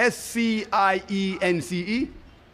SCIENCE,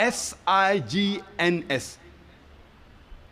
SIGNS।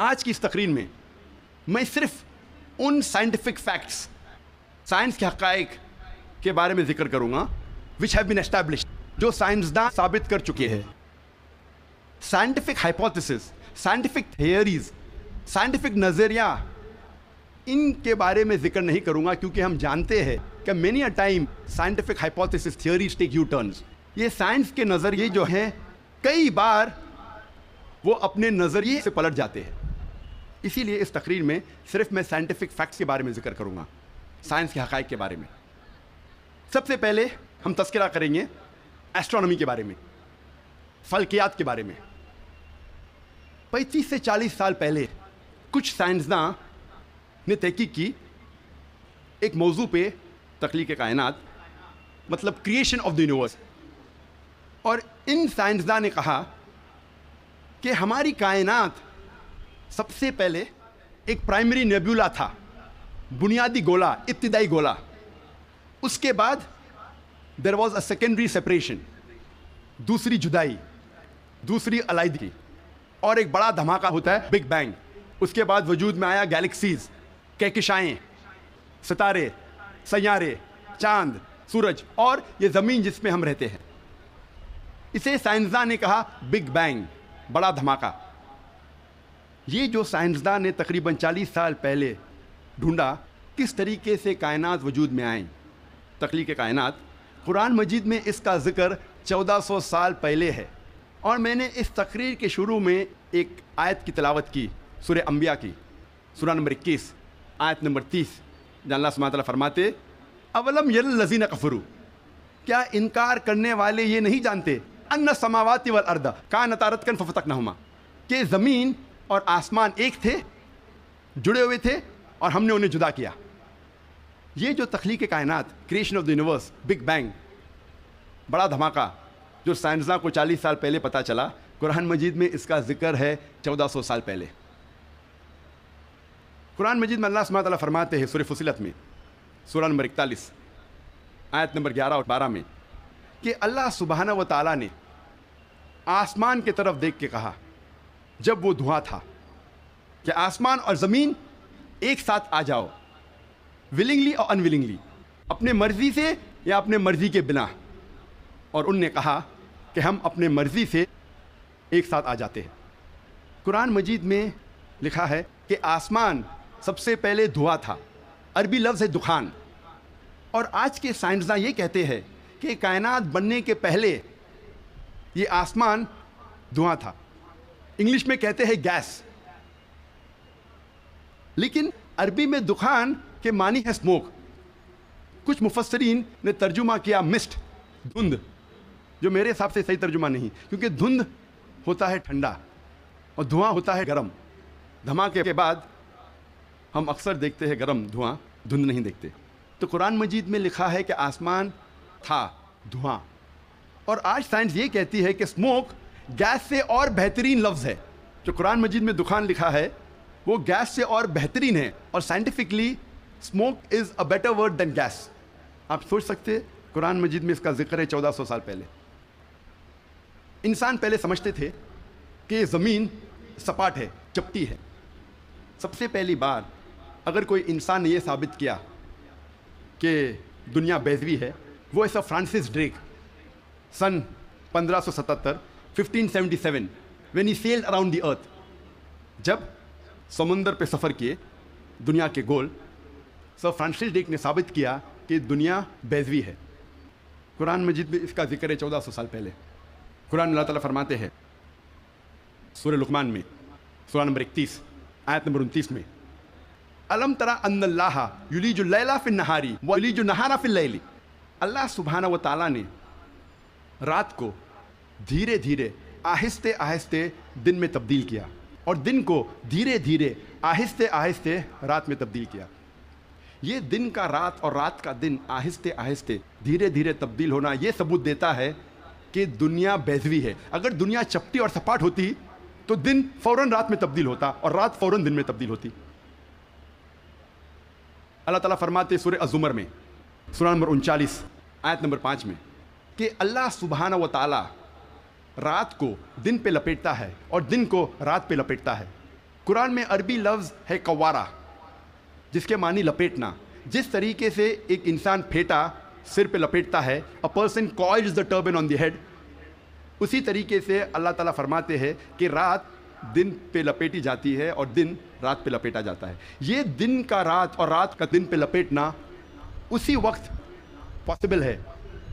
آج کی اس تقریر میں میں صرف ان سائنٹیفک فیکٹس، سائنس کے حقائق کے بارے میں ذکر کروں گا which have been established، جو سائنسداں ثابت کر چکے ہیں۔ Scientific hypotheses, scientific theories, scientific نظریہ، ان کے بارے میں ذکر نہیں کروں گا، کیونکہ ہم جانتے ہیں کہ many a time scientific hypothesis theories take U-turns۔ یہ سائنس کے نظریے جو ہیں کئی بار وہ اپنے نظریے سے پلٹ جاتے ہیں۔ اسی لیے اس تقریر میں صرف میں سائنٹیفک فیکٹس کے بارے میں ذکر کروں گا، سائنس کے حقائق کے بارے میں۔ سب سے پہلے ہم تذکرہ کریں گے ایسٹرونومی کے بارے میں، فلکیات کے بارے میں۔ 35 سے 40 سال پہلے کچھ سائنسداں نے تحقیق کی ایک موضوع پہ، تخلیق کائنات، مطلب کریشن آف دی یونیورس، اور ان سائنسداں نے کہا کہ ہماری کائنات سب سے پہلے ایک پرائمری نیبولا تھا، بنیادی گولا، ابتدائی گولا۔ اس کے بعد there was a secondary separation, دوسری جدائی، دوسری علیحدگی، اور ایک بڑا دھماکہ ہوتا ہے بگ بینگ۔ اس کے بعد وجود میں آیا گیلیکسیز، کہکشائیں، ستارے، سیارے، چاند، سورج، اور یہ زمین جس میں ہم رہتے ہیں۔ اسے سائنسداں نے کہا بگ بینگ، بڑا دھماکہ۔ یہ جو سائنسداں نے تقریباً 40 سال پہلے ڈھونڈا کس طریقے سے کائنات وجود میں آئیں، تخلیق کائنات، قرآن مجید میں اس کا ذکر 1400 سال پہلے ہے۔ اور میں نے اس تقریر کے شروع میں ایک آیت کی تلاوت کی، سورہ انبیاء کی، سورہ نمبر 21، آیت نمبر 30، جہاں اللہ سبحانہ تعالیٰ فرماتے اولم یر الذین کفروا، کیا انکار کرنے والے یہ نہیں جانتے ان السماوات والارض کانتا رتقا ففتقناہما، کہ زمین اور آسمان ایک تھے، جڑے ہوئے تھے، اور ہم نے انہیں جدا کیا۔ یہ جو تخلیق کائنات، creation of the universe, big bang, بڑا دھماکہ، جو سائنسداں کو 40 سال پہلے پتہ چلا، قرآن مجید میں اس کا ذکر ہے 1400 سال پہلے۔ قرآن مجید میں اللہ سبحانہ تعالیٰ فرماتے ہیں سورہ فصلت میں، سورہ نمبر 41، آیت نمبر 11 اور 12 میں، کہ اللہ سبحانہ و تعالیٰ نے آسمان کی طرف دیکھ کے کہا جب وہ دھواں تھا کہ آسمان اور زمین ایک ساتھ آ جاؤ، ولنگلی اور انولنگلی، اپنے مرضی سے یا اپنے مرضی کے بنا، اور ان نے کہا کہ ہم اپنے مرضی سے ایک ساتھ آ جاتے ہیں۔ قرآن مجید میں لکھا ہے کہ آسمان سب سے پہلے دھواں تھا، عربی لفظ ہے دخان، اور آج کے سائنسداں یہ کہتے ہیں کہ کائنات بننے کے پہلے یہ آسمان دھواں تھا، انگلش میں کہتے ہیں گیس، لیکن عربی میں دخان کے معنی ہے اسموک۔ کچھ مفسرین نے ترجمہ کیا مسٹ، دھند، جو میرے حساب سے صحیح ترجمہ نہیں، کیونکہ دھند ہوتا ہے ٹھنڈا اور دھواں ہوتا ہے گرم۔ دھماکے کے بعد ہم اکثر دیکھتے ہیں گرم دھواں، دھند نہیں دیکھتے۔ تو قرآن مجید میں لکھا ہے کہ آسمان تھا دھواں، اور آج سائنس یہ کہتی ہے کہ اسموک گیس سے اور بہترین لفظ ہے۔ جو قرآن مجید میں دخان لکھا ہے وہ گیس سے اور بہترین ہے، اور scientifically smoke is a better word than gas. آپ سوچ سکتے قرآن مجید میں اس کا ذکر ہے 1400 سال پہلے۔ انسان پہلے سمجھتے تھے کہ زمین سپاٹ ہے، چپٹی ہے۔ سب سے پہلی بار اگر کوئی انسان نے یہ ثابت کیا کہ دنیا بیضوی ہے، وہ ایسا Francis Drake sun 1577 1577 when he sailed around the earth، جب سمندر پہ سفر کیے دنیا کے گول، سر فرانسس ڈریک نے ثابت کیا کہ دنیا بیضوی ہے۔ قرآن مجید میں اس کا ذکر ہے 1400 سال پہلے۔ قرآن اللہ تعالیٰ فرماتے ہیں سورہ لقمان میں، سورہ نمبر 31، آیت نمبر 29 میں، الم تری ان اللہ یولج اللیل فی النہار ویولج النہار فی اللیل، اللہ سبحانہ و تعالیٰ نے رات کو دھیرے دھیرے آہستہ آہستہ دن میں تبدیل کیا، اور دن کو دھیرے دھیرے آہستہ آہستہ رات میں تبدیل کیا۔ یہ دن کا رات اور رات کا دن آہستہ آہستہ دھیرے دھیرے تبدیل ہونا یہ ثبوت دیتا ہے کہ دنیا بیضوی ہے۔ اگر دنیا چپٹی اور سپاٹ ہوتی تو دن فوراً رات میں تبدیل ہوتا اور رات فوراً دن میں تبدیل ہوتی۔ اللہ تعالیٰ فرماتے سورہ الزمر میں، سورہ نمبر 39، آیت نمبر 5 میں، کہ اللہ سبحانہ و تعالیٰ رات کو دن پہ لپیٹتا ہے اور دن کو رات پہ لپیٹتا ہے۔ قرآن میں عربی لفظ ہے قوارہ، جس کے معنی لپیٹنا. جس طریقے سے ایک انسان پھیٹا سر پہ لپیٹتا ہے، a person coils the turban on the head، اسی طریقے سے اللہ تعالیٰ فرماتے ہیں کہ رات دن پہ لپیٹی جاتی ہے اور دن رات پہ لپیٹا جاتا ہے. یہ دن کا رات اور رات کا دن پہ لپیٹنا اسی وقت پاسبل ہے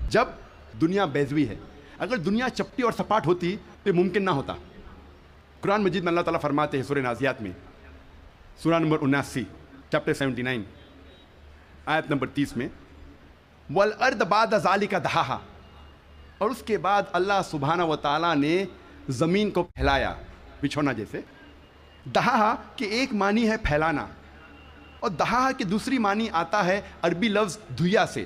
جب دنیا بیضوی ہے. اگر دنیا چپٹی اور سپاٹ ہوتی تو یہ ممکن نہ ہوتا. قرآن مجید میں اللہ تعالیٰ فرماتے ہیں سورہ نازیات میں، سورہ نمبر 79 چیپٹر 79 آیت نمبر 30 میں، وَالْأَرْضَ بَعْدَ ذَلِكَ دَحَاهَا، اور اس کے بعد اللہ سبحانہ و تعالیٰ نے زمین کو پھیلایا بچھونا جیسے. دہا کہ ایک معنی ہے پھیلانا، اور دہا کی دوسری معنی آتا ہے عربی لفظ دھویا سے،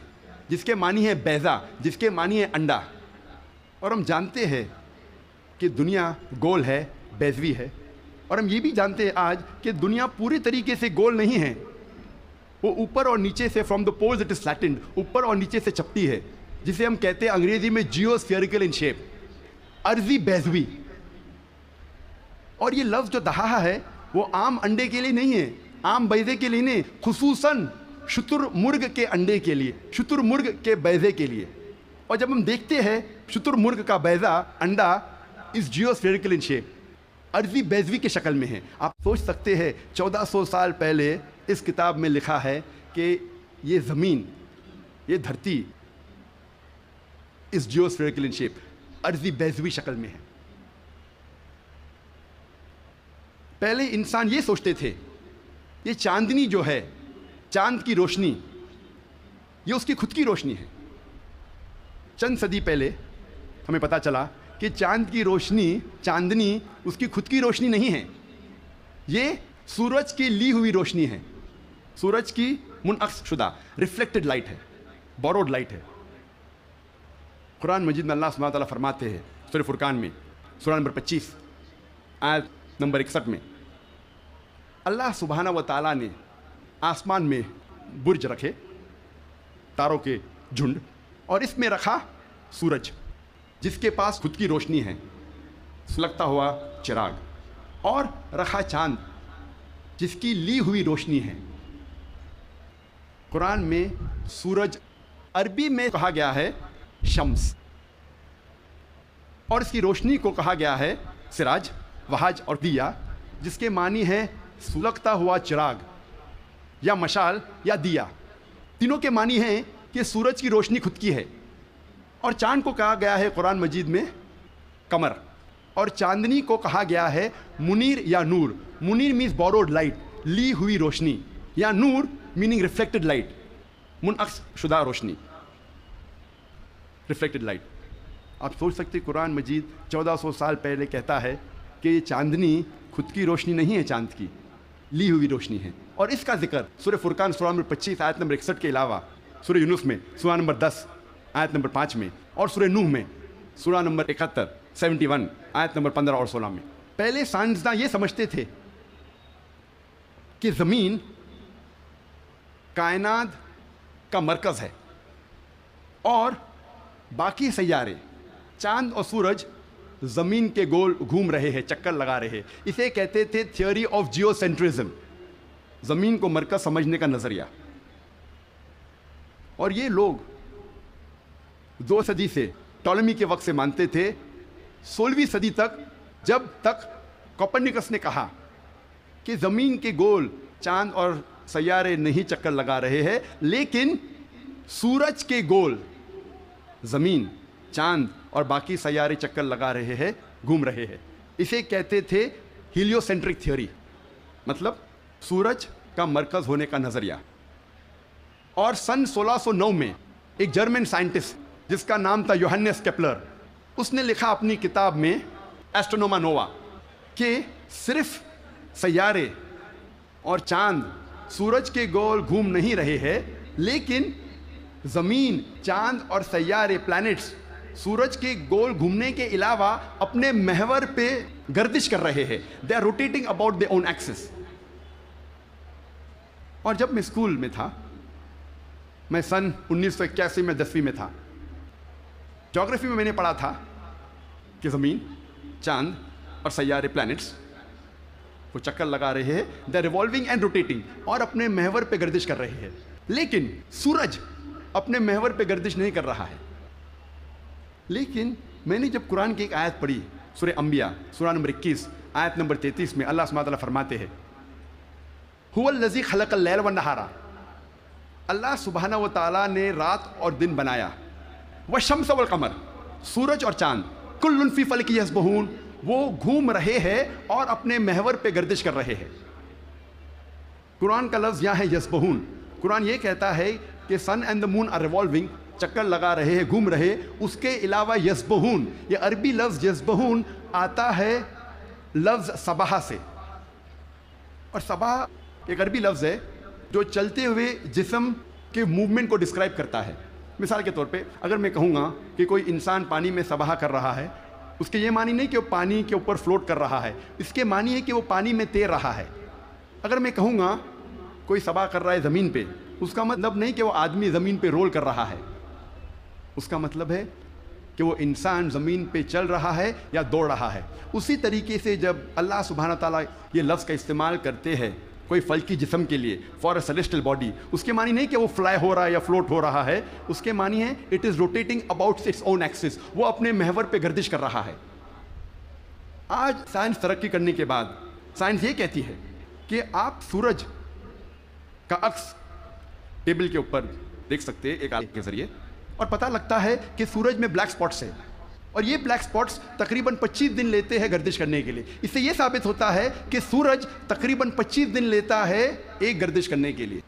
جس کے معنی ہے بیضا، جس کے معنی ہے انڈا. اور ہم جانتے ہیں کہ دنیا گول ہے، بیضوی ہے، اور ہم یہ بھی جانتے ہیں آج کہ دنیا پوری طریقے سے گول نہیں ہے. وہ اوپر اور نیچے سے from the poles it is flattened, اوپر اور نیچے سے چپٹی ہے، جسے ہم کہتے ہیں انگریزی میں جیو اسفیئریکل ان شیپ، عرضی بیضوی. اور یہ لفظ جو دہا ہے وہ عام انڈے کے لیے نہیں ہے، عام بیضے کے لیے نہیں، خصوصاً شتر مرغ کے انڈے کے لیے، شتر مرغ کے بیضے کے لیے. اور جب ہم دیکھتے ہیں شتر مرغ کا بیضا انڈا اس جیو اسفیئریکل ان شیپ، عرضی بیضوی کی شکل میں ہے. آپ سوچ سکتے ہیں 1400 سال پہلے اس کتاب میں لکھا ہے کہ یہ زمین، یہ دھرتی اس جیو اسفیئریکل ان شیپ، عرضی بیضوی شکل میں ہے. پہلے انسان یہ سوچتے تھے یہ چاندنی جو ہے، چاند کی روشنی، یہ اس کی خود کی روشنی ہے. چند صدی پہلے ہمیں پتہ چلا کہ چاند کی روشنی، چاندنی اس کی خود کی روشنی نہیں ہے، یہ سورج کی لی ہوئی روشنی ہے، سورج کی منعکس شدہ ریفلیکٹڈ لائٹ ہے، بوروڈ لائٹ ہے. قرآن مجید میں اللہ سبحانہ تعالیٰ فرماتے ہیں سورہ فرقان میں سورہ نمبر 25 آیت نمبر 61 میں، اللہ سبحانہ و تعالیٰ نے آسمان میں برج رکھے، تاروں کے جھنڈ، اور اس میں رکھا سورج جس کے پاس خود کی روشنی ہے، سلگتا ہوا چراغ، اور رکھا چاند جس کی لی ہوئی روشنی ہے. قرآن میں سورج عربی میں کہا گیا ہے شمس، اور اس کی روشنی کو کہا گیا ہے سراج، وہاج اور دیا، جس کے معنی ہے سلگتا ہوا چراغ یا مشال یا دیا. تینوں کے معنی ہیں کہ سورج کی روشنی خود کی ہے. اور چاند کو کہا گیا ہے قرآن مجید میں قمر، اور چاندنی کو کہا گیا ہے منیر یا نور. منیر مینز بوروڈ لائٹ، لی ہوئی روشنی، یا نور میننگ ریفلیکٹڈ لائٹ، منعکس شدہ روشنی، ریفلیکٹڈ لائٹ. آپ سوچ سکتے قرآن مجید 1400 سال پہلے کہتا ہے کہ یہ چاندنی خود کی روشنی نہیں ہے، چاند کی لی ہوئی روشنی ہے. اور اس کا ذکر سورہ فرقان سورہ نمبر 25 آیت نمبر 61 کے علاوہ سورہ یونس میں سورہ نمبر 10 آیت نمبر 5 میں، اور سورہ نوح میں سورہ نمبر 71 آیت نمبر 15 اور 16 میں. پہلے سائنسداں یہ سمجھتے تھے کہ زمین کائنات کا مرکز ہے اور باقی سیارے، چاند اور سورج زمین کے گول گھوم رہے ہیں، چکر لگا رہے ہیں. اسے کہتے تھے تھیوری آف جیو سینٹرزم، زمین کو مرکز سمجھنے کا نظریہ. اور یہ لوگ 2 صدی سے، ٹولمی کے وقت سے مانتے تھے، 16ویں صدی تک، جب تک کوپرنیکس نے کہا کہ زمین کے گول چاند اور سیارے نہیں چکر لگا رہے ہیں، لیکن سورج کے گول زمین، چاند اور باقی سیارے چکر لگا رہے ہیں، گھوم رہے ہیں. اسے کہتے تھے ہیلیو سینٹرک تھیوری، مطلب سورج کا مرکز ہونے کا نظریہ. اور سن 1609 میں ایک جرمن سائنٹسٹ جس کا نام تھا یوہنس کیپلر، اس نے لکھا اپنی کتاب میں ایسٹرونوما نووا کہ صرف سیارے اور چاند سورج کے گول گھوم نہیں رہے ہیں، لیکن زمین، چاند اور سیارے، پلانٹس، سورج کے گول گھومنے کے علاوہ اپنے محور پہ گردش کر رہے ہیں. They are rotating about their own axis. اور جب میں اسکول میں تھا، میں سن 1981 میں 10ویں میں تھا، جغرافی میں نے پڑھا تھا کہ زمین، چاند اور سیارے، پلانٹس وہ چکر لگا رہے ہیں، دے ریوالونگ اینڈ روٹیٹنگ، اور اپنے محور پہ گردش کر رہے ہیں. لیکن سورج اپنے محور پہ گردش نہیں کر رہا ہے. لیکن میں نے جب قرآن کی ایک آیت پڑھی، سورہ انبیاء سورہ نمبر 21 آیت نمبر 33 میں اللہ سبحانہ وتعالیٰ فرماتے ہیں هو الذی خلق اللیل والنہار، اللہ سبحانہ و تعالیٰ نے رات اور دن بنایا. والشمس والقمر، سورج اور چاند، کل فی فلک یسبحون، وہ گھوم رہے ہیں اور اپنے محور پہ گردش کر رہے ہیں. قرآن کا لفظ یہاں ہے یسبحون. قرآن یہ کہتا ہے کہ sun and the moon are revolving, چکر لگا رہے ہیں، گھوم رہے. اس کے علاوہ یسبحون، یہ عربی لفظ یسبحون آتا ہے لفظ صباح سے، اور صباح ایک عربی لفظ ہے جو چلتے ہوئے جسم کے موومنٹ کو ڈسکرائب کرتا ہے. مثال کے طور پہ اگر میں کہوں گا کہ کوئی انسان پانی میں سباہ کر رہا ہے، اس کے یہ معنی نہیں کہ وہ پانی کے اوپر فلوٹ کر رہا ہے، اس کے معنی ہے کہ وہ پانی میں تیر رہا ہے. اگر میں کہوں گا کوئی سباہ کر رہا ہے زمین پہ، اس کا مطلب نہیں کہ وہ آدمی زمین پہ رول کر رہا ہے، اس کا مطلب ہے کہ وہ انسان زمین پہ چل رہا ہے یا دوڑ رہا ہے. اسی طریقے سے جب اللہ سبحانہ تعالیٰ یہ لفظ کا استعمال کرتے ہیں کوئی فلکی جسم کے لیے، فار اے سیلیسٹل باڈی، اس کے معنی نہیں کہ وہ فلائی ہو رہا ہے یا فلوٹ ہو رہا ہے، اس کے معنی ہے it is rotating about its own axis, وہ اپنے محور پہ گردش کر رہا ہے. آج سائنس ترقی کرنے کے بعد سائنس یہ کہتی ہے کہ آپ سورج کا عکس ٹیبل کے اوپر دیکھ سکتے ہیں ایک آلے کے ذریعے، اور پتہ لگتا ہے کہ سورج میں بلیک سپاٹس ہے، اور یہ بلیک سپاٹس تقریباً 25 دن لیتے ہیں گردش کرنے کے لیے. اس سے یہ ثابت ہوتا ہے کہ سورج تقریباً 25 دن لیتا ہے ایک گردش کرنے کے لیے.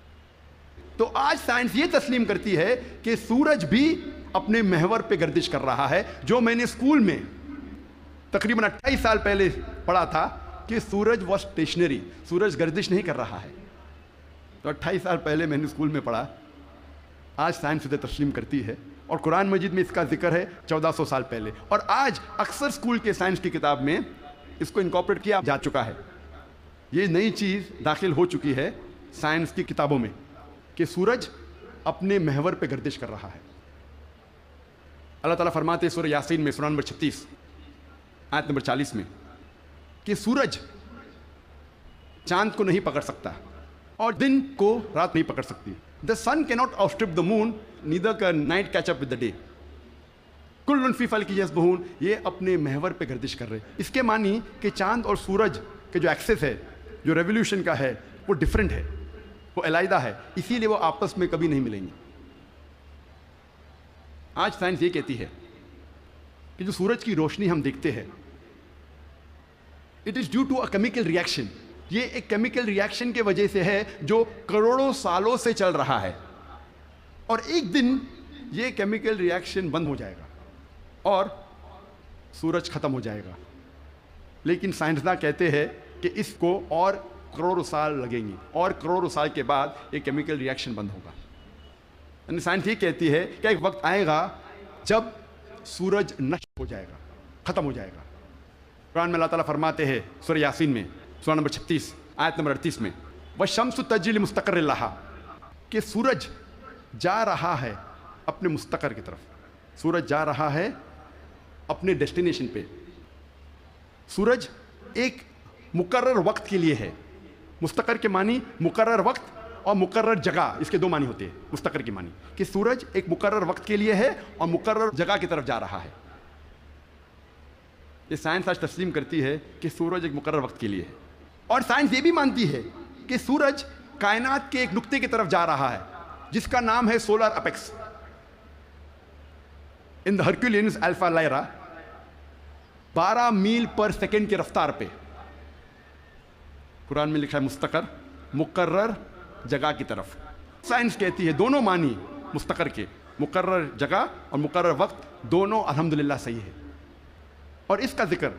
تو آج سائنس یہ تسلیم کرتی ہے کہ سورج بھی اپنے محور پہ گردش کر رہا ہے. جو میں نے اسکول میں تقریباً 28 سال پہلے پڑھا تھا کہ سورج واز اسٹیشنری، سورج گردش نہیں کر رہا ہے، تو 28 سال پہلے میں نے اسکول میں پڑھا. آج سائنس اسے تسلیم کرتی ہے، اور قرآن مجید میں اس کا ذکر ہے 1400 سال پہلے. اور آج اکثر اسکول کے سائنس کی کتاب میں اس کو انکارپوریٹ کیا جا چکا ہے. یہ نئی چیز داخل ہو چکی ہے سائنس کی کتابوں میں کہ سورج اپنے محور پہ گردش کر رہا ہے. اللہ تعالیٰ فرماتے ہیں سورہ یاسین میں سورہ نمبر 36 آیت نمبر 40 میں کہ سورج چاند کو نہیں پکڑ سکتا اور دن کو رات نہیں پکڑ سکتی. The sun cannot outstrip the moon, neither can night catch up with the day. کل فی فلک یسبحون، یہ اپنے محور پہ گردش کر رہے. اس کے معنی کہ چاند اور سورج کے جو ایکسس ہے، جو ریولیوشن کا ہے، وہ ڈفرینٹ ہے، وہ علیحدہ ہے، اسی لیے وہ آپس میں کبھی نہیں ملیں گے. آج سائنس یہ کہتی ہے کہ جو سورج کی روشنی ہم دیکھتے ہیں، it is due to a chemical reaction. یہ ایک کیمیکل ریئیکشن کے وجہ سے ہے جو کروڑوں سالوں سے چل رہا ہے، اور ایک دن یہ کیمیکل ریئیکشن بند ہو جائے گا اور سورج ختم ہو جائے گا. لیکن سائنسداں کہتے ہیں کہ اس کو اور کروڑوں سال لگیں گے، اور کروڑوں سال کے بعد یہ کیمیکل ریئیکشن بند ہوگا. یعنی سائنس یہ کہتی ہے کہ ایک وقت آئے گا جب سورج نشٹ ہو جائے گا، ختم ہو جائے گا. قرآن میں اللہ تعالیٰ فرماتے ہیں سورہ یاسین میں سورہ نمبر 36 آیت نمبر 38 میں وَالشَّمْسُ تَجْرِي لِمُسْتَقَرٍّ لَهَا، کہ سورج جا رہا ہے اپنے مستقر کی طرف. سورج جا رہا ہے اپنے ڈیسٹینیشن پہ. سورج ایک مقرر وقت کے لیے ہے. مستقر کے معنی مقرر وقت اور مقرر جگہ، اس کے دو معنی ہوتے ہیں. مستقر کے معنی کہ سورج ایک مقرر وقت کے لیے ہے اور مقرر جگہ کی طرف جا رہا ہے. یہ سائنس آج تسلیم کرتی ہے کہ سورج ایک مقرر وقت کے لیے ہے. اور سائنس یہ بھی مانتی ہے کہ سورج کائنات کے ایک نقطے کی طرف جا رہا ہے جس کا نام ہے سولر اپیکس ان دا ہرکولینز الفا لائرا، 12 میل پر سیکنڈ کی رفتار پہ. قرآن میں لکھا ہے مستقر، مقرر جگہ کی طرف. سائنس کہتی ہے دونوں معنی مستقر کے، مقرر جگہ اور مقرر وقت، دونوں الحمدللہ صحیح ہے. اور اس کا ذکر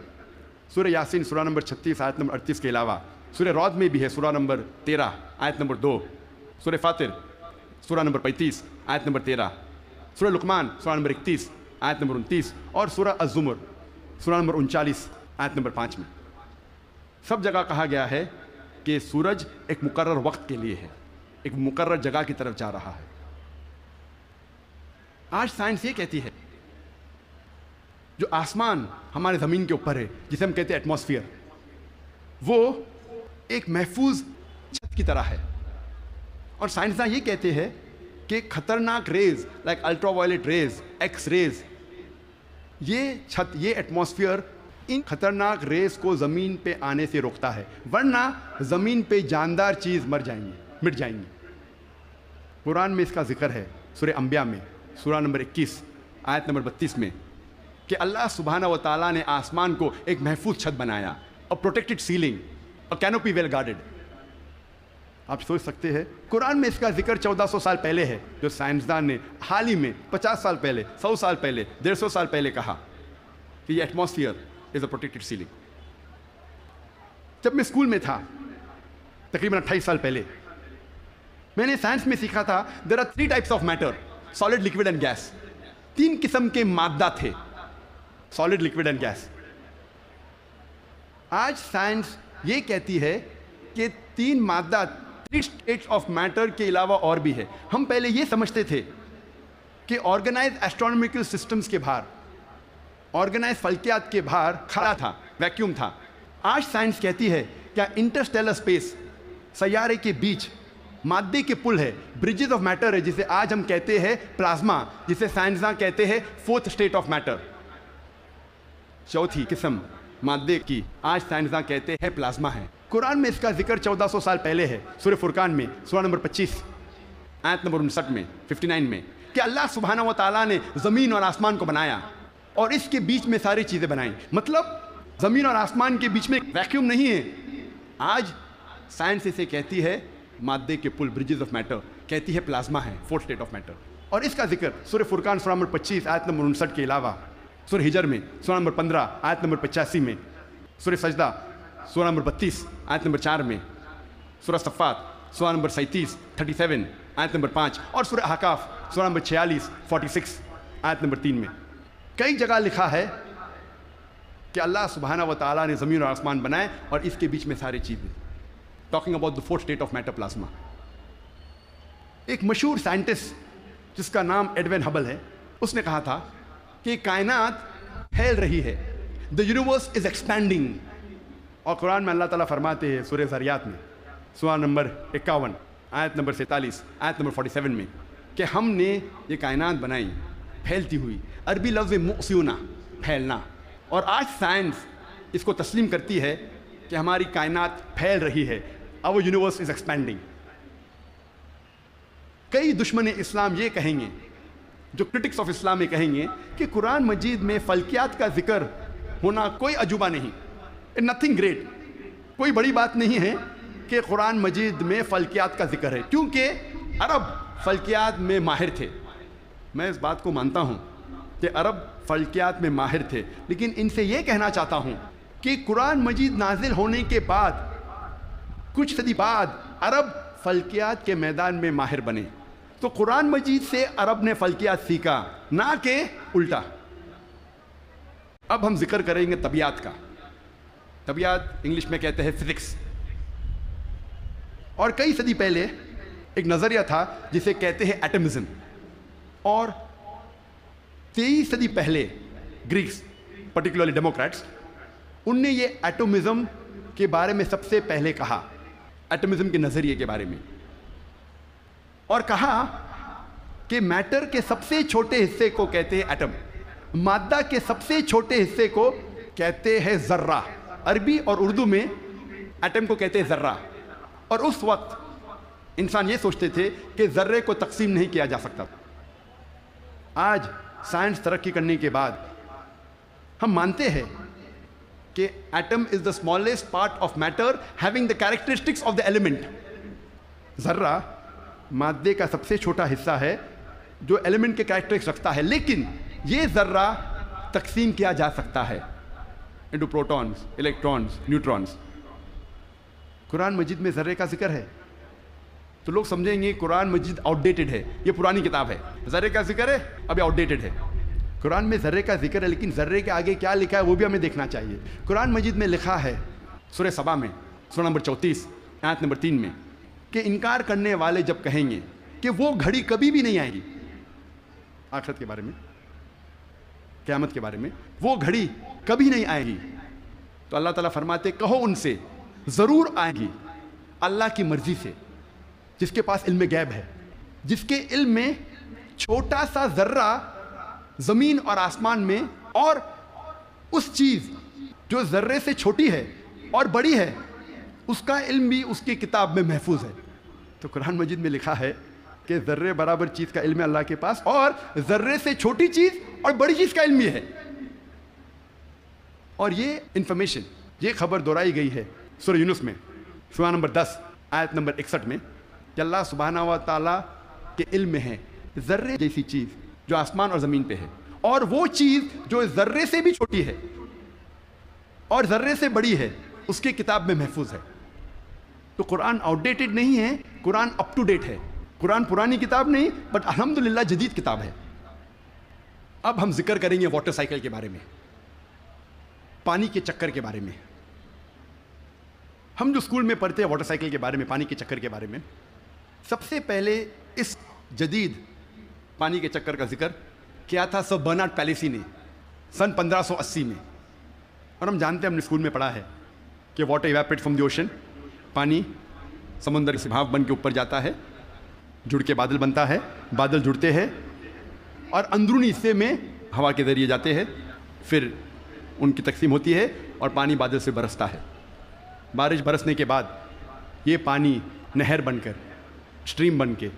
سورہ یاسین سورہ نمبر 36 آیت نمبر 38 کے علاوہ سورہ رعد میں بھی ہے، سورہ نمبر 13 آیت نمبر 2، سورہ فاطر سورہ نمبر 35 آیت نمبر 13، سورہ لقمان سورہ نمبر 31 آیت نمبر 29، اور سورہ الزمر سورہ نمبر 39 آیت نمبر 5 میں. سب جگہ کہا گیا ہے کہ سورج ایک مقرر وقت کے لیے ہے، ایک مقرر جگہ کی طرف جا رہا ہے. آج سائنس یہ کہتی ہے جو آسمان ہمارے زمین کے اوپر ہے، جسے ہم کہتے ہیں ایٹماسفیئر، وہ ایک محفوظ چھت کی طرح ہے. اور سائنسداں یہ کہتے ہیں کہ خطرناک rays like ultraviolet rays, X rays, یہ چھت، یہ ایٹماسفیئر ان خطرناک ریز کو زمین پہ آنے سے روکتا ہے، ورنہ زمین پہ جاندار چیز مٹ جائیں گی. قرآن میں اس کا ذکر ہے سورہ انبیاء میں، سورہ نمبر 21 آیت نمبر 32 میں، کہ اللہ سبحانہ و تعالیٰ نے آسمان کو ایک محفوظ چھت بنایا، اور پروٹیکٹڈ سیلنگ، اور کینوپی ویل گارڈڈ. آپ سوچ سکتے ہیں قرآن میں اس کا ذکر 1400 سال پہلے ہے، جو سائنسدان نے حال ہی میں 50 سال پہلے، 100 سال پہلے، 150 سال پہلے کہا کہ یہ ایٹماسفیئر از اے پروٹیکٹڈ سیلنگ. جب میں اسکول میں تھا تقریباً 28 سال پہلے، میں نے سائنس میں سیکھا تھا there are 3 types of matter, solid, liquid and gas. 3 قسم کے مادہ تھے، سالڈ، لکوڈ اینڈ گیس. آج سائنس یہ کہتی ہے کہ 3 مادہ، 3 اسٹیٹس آف میٹر کے علاوہ اور بھی ہے. ہم پہلے یہ سمجھتے تھے کہ آرگنائز ایسٹرونامیکل سسٹمز کے باہر، آرگنائز فلکیات کے باہر خلا تھا، ویکیوم تھا. آج سائنس کہتی ہے کیا انٹرسٹیلر اسپیس، سیارے کے بیچ مادے کے پل ہے، برجز آف میٹر ہے، جسے آج ہم کہتے ہیں پلازما، جسے سائنسداں کہتے ہیں 4th اسٹیٹ آف میٹر، 4تھی قسم مادے کی آج سائنسداں کہتے ہیں پلازما ہے. قرآن میں اس کا ذکر 1400 سال پہلے ہے، سورہ فرقان میں، سورہ نمبر 25 آیت نمبر 59 میں، 59 میں، کہ اللہ سبحانہ و تعالیٰ نے زمین اور آسمان کو بنایا اور اس کے بیچ میں ساری چیزیں بنائیں. مطلب زمین اور آسمان کے بیچ میں ویکیوم نہیں ہے. آج سائنس اسے کہتی ہے مادے کے پل، برجز آف میٹر، کہتی ہے پلازما ہے، 4th اسٹیٹ آف میٹر. اور اس کا ذکر سورہ فرقان سورہ نمبر 25 آیت نمبر 59 کے علاوہ سورہ ہجر میں، سورہ نمبر 15 آیت نمبر 85 میں، سورہ سجدہ سورہ نمبر 32 آیت نمبر 4 میں، سورہ صفات سورہ نمبر 37 آیت نمبر 5، اور سورہ احقاف سورہ نمبر 46 آیت نمبر 3 میں کئی جگہ لکھا ہے کہ اللہ سبحانہ و تعالیٰ نے زمین اور آسمان بنائے اور اس کے بیچ میں ساری چیزیں. Talking about the 4th state of matter, plasma. ایک مشہور سائنٹسٹ جس کا نام ایڈوین ہبل ہے، اس نے کہا تھا کہ کائنات پھیل رہی ہے، دا یونیورس از ایکسپینڈنگ. اور قرآن میں اللہ تعالیٰ فرماتے ہیں سورہ ذریات میں، سورہ نمبر 51 آیت نمبر 47 آیت نمبر 47 میں، کہ ہم نے یہ کائنات بنائی پھیلتی ہوئی. عربی لفظ مؤسیونا، پھیلنا. اور آج سائنس اس کو تسلیم کرتی ہے کہ ہماری کائنات پھیل رہی ہے، our universe is expanding. کئی دشمن اسلام یہ کہیں گے، جو کرٹکس آف اسلام یہ کہیں گے کہ قرآن مجید میں فلکیات کا ذکر ہونا کوئی عجوبہ نہیں، نتھنگ گریٹ، کوئی بڑی بات نہیں ہے کہ قرآن مجید میں فلکیات کا ذکر ہے، کیونکہ عرب فلکیات میں ماہر تھے. میں اس بات کو مانتا ہوں کہ عرب فلکیات میں ماہر تھے، لیکن ان سے یہ کہنا چاہتا ہوں کہ قرآن مجید نازل ہونے کے بعد کچھ صدی بعد عرب فلکیات کے میدان میں ماہر بنے. تو قرآن مجید سے عرب نے فلکیات سیکھا، نہ کہ الٹا. اب ہم ذکر کریں گے طبیعت کا. طبیعت انگلش میں کہتے ہیں فزکس. اور کئی صدی پہلے ایک نظریہ تھا جسے کہتے ہیں ایٹمزم. اور 23 صدی پہلے گریکس، پرٹیکولرلی ڈیموکریٹس، ان نے یہ ایٹمزم کے بارے میں سب سے پہلے کہا، ایٹمزم کے نظریے کے بارے میں، اور کہا کہ میٹر کے سب سے چھوٹے حصے کو کہتے ہیں ایٹم، مادہ کے سب سے چھوٹے حصے کو کہتے ہیں ذرہ. عربی اور اردو میں ایٹم کو کہتے ہیں ذرہ. اور اس وقت انسان یہ سوچتے تھے کہ ذرے کو تقسیم نہیں کیا جا سکتا. آج سائنس ترقی کرنے کے بعد ہم مانتے ہیں کہ atom is the smallest part of matter having the characteristics of the element. ذرہ مادے کا سب سے چھوٹا حصہ ہے جو ایلیمنٹ کے کیریکٹرسٹکس رکھتا ہے، لیکن یہ ذرہ تقسیم کیا جا سکتا ہے انٹو پروٹونز، الیکٹرونز، نیوٹرونز. قرآن مجید میں ذرے کا ذکر ہے تو لوگ سمجھیں گے قرآن مجید آؤٹ ڈیٹڈ ہے، یہ پرانی کتاب ہے. ذرے کا ذکر ہے، اب یہ آؤٹ ڈیٹڈ ہے. قرآن میں ذرے کا ذکر ہے، لیکن ذرے کے آگے کیا لکھا ہے وہ بھی ہمیں دیکھنا چاہیے. قرآن مجید میں لکھا ہے سورہ سبا میں، سورہ نمبر 34 آیت نمبر 3 میں، کہ انکار کرنے والے جب کہیں گے کہ وہ گھڑی کبھی بھی نہیں آئے گی، آخرت کے بارے میں، قیامت کے بارے میں، وہ گھڑی کبھی نہیں آئے گی، تو اللہ تعالیٰ فرماتے کہو ان سے ضرور آئے گی. اللہ کی مرضی سے، جس کے پاس علم غیب ہے، جس کے علم میں چھوٹا سا ذرہ زمین اور آسمان میں، اور اس چیز جو ذرے سے چھوٹی ہے اور بڑی ہے اس کا علم بھی اس کی کتاب میں محفوظ ہے۔ تو قرآن مجید میں لکھا ہے کہ ذرے برابر چیز کا علم ہے اللہ کے پاس، اور ذرے سے چھوٹی چیز اور بڑی چیز کا علم بھی ہے۔ اور یہ انفارمیشن، یہ خبر دہرائی گئی ہے سورہ یونس میں، سورہ نمبر 10 آیت نمبر 61 میں، کہ اللہ سبحانہ و تعالیٰ کے علم میں ہے ذرے جیسی چیز جو آسمان اور زمین پہ ہے، اور وہ چیز جو ذرے سے بھی چھوٹی ہے اور ذرے سے بڑی ہے اس کی کتاب میں محفوظ ہے۔ تو قرآن آؤٹ ڈیٹڈ نہیں ہے، قرآن اپ ٹو ڈیٹ ہے۔ قرآن پرانی کتاب نہیں، بٹ الحمدللہ جدید کتاب ہے۔ اب ہم ذکر کریں گے واٹر سائیکل کے بارے میں، پانی کے چکر کے بارے میں۔ ہم جو اسکول میں پڑھتے ہیں واٹر سائیکل کے بارے میں، پانی کے چکر کے بارے میں، سب سے پہلے اس جدید پانی کے چکر کا ذکر کیا تھا سر برنارڈ پیلیسی نے سن 1580 میں۔ اور ہم جانتے ہیں، ہم نے اسکول میں پڑھا ہے کہ water evaporate from the ocean, پانی سمندر سے بھاپ بن کے اوپر جاتا ہے، جڑ کے بادل بنتا ہے، بادل جڑتے ہیں اور اندرونی حصے میں ہوا کے ذریعے جاتے ہیں، پھر ان کی تقسیم ہوتی ہے اور پانی بادل سے برستا ہے۔ بارش برسنے کے بعد یہ پانی نہر بن کر، اسٹریم بن کے،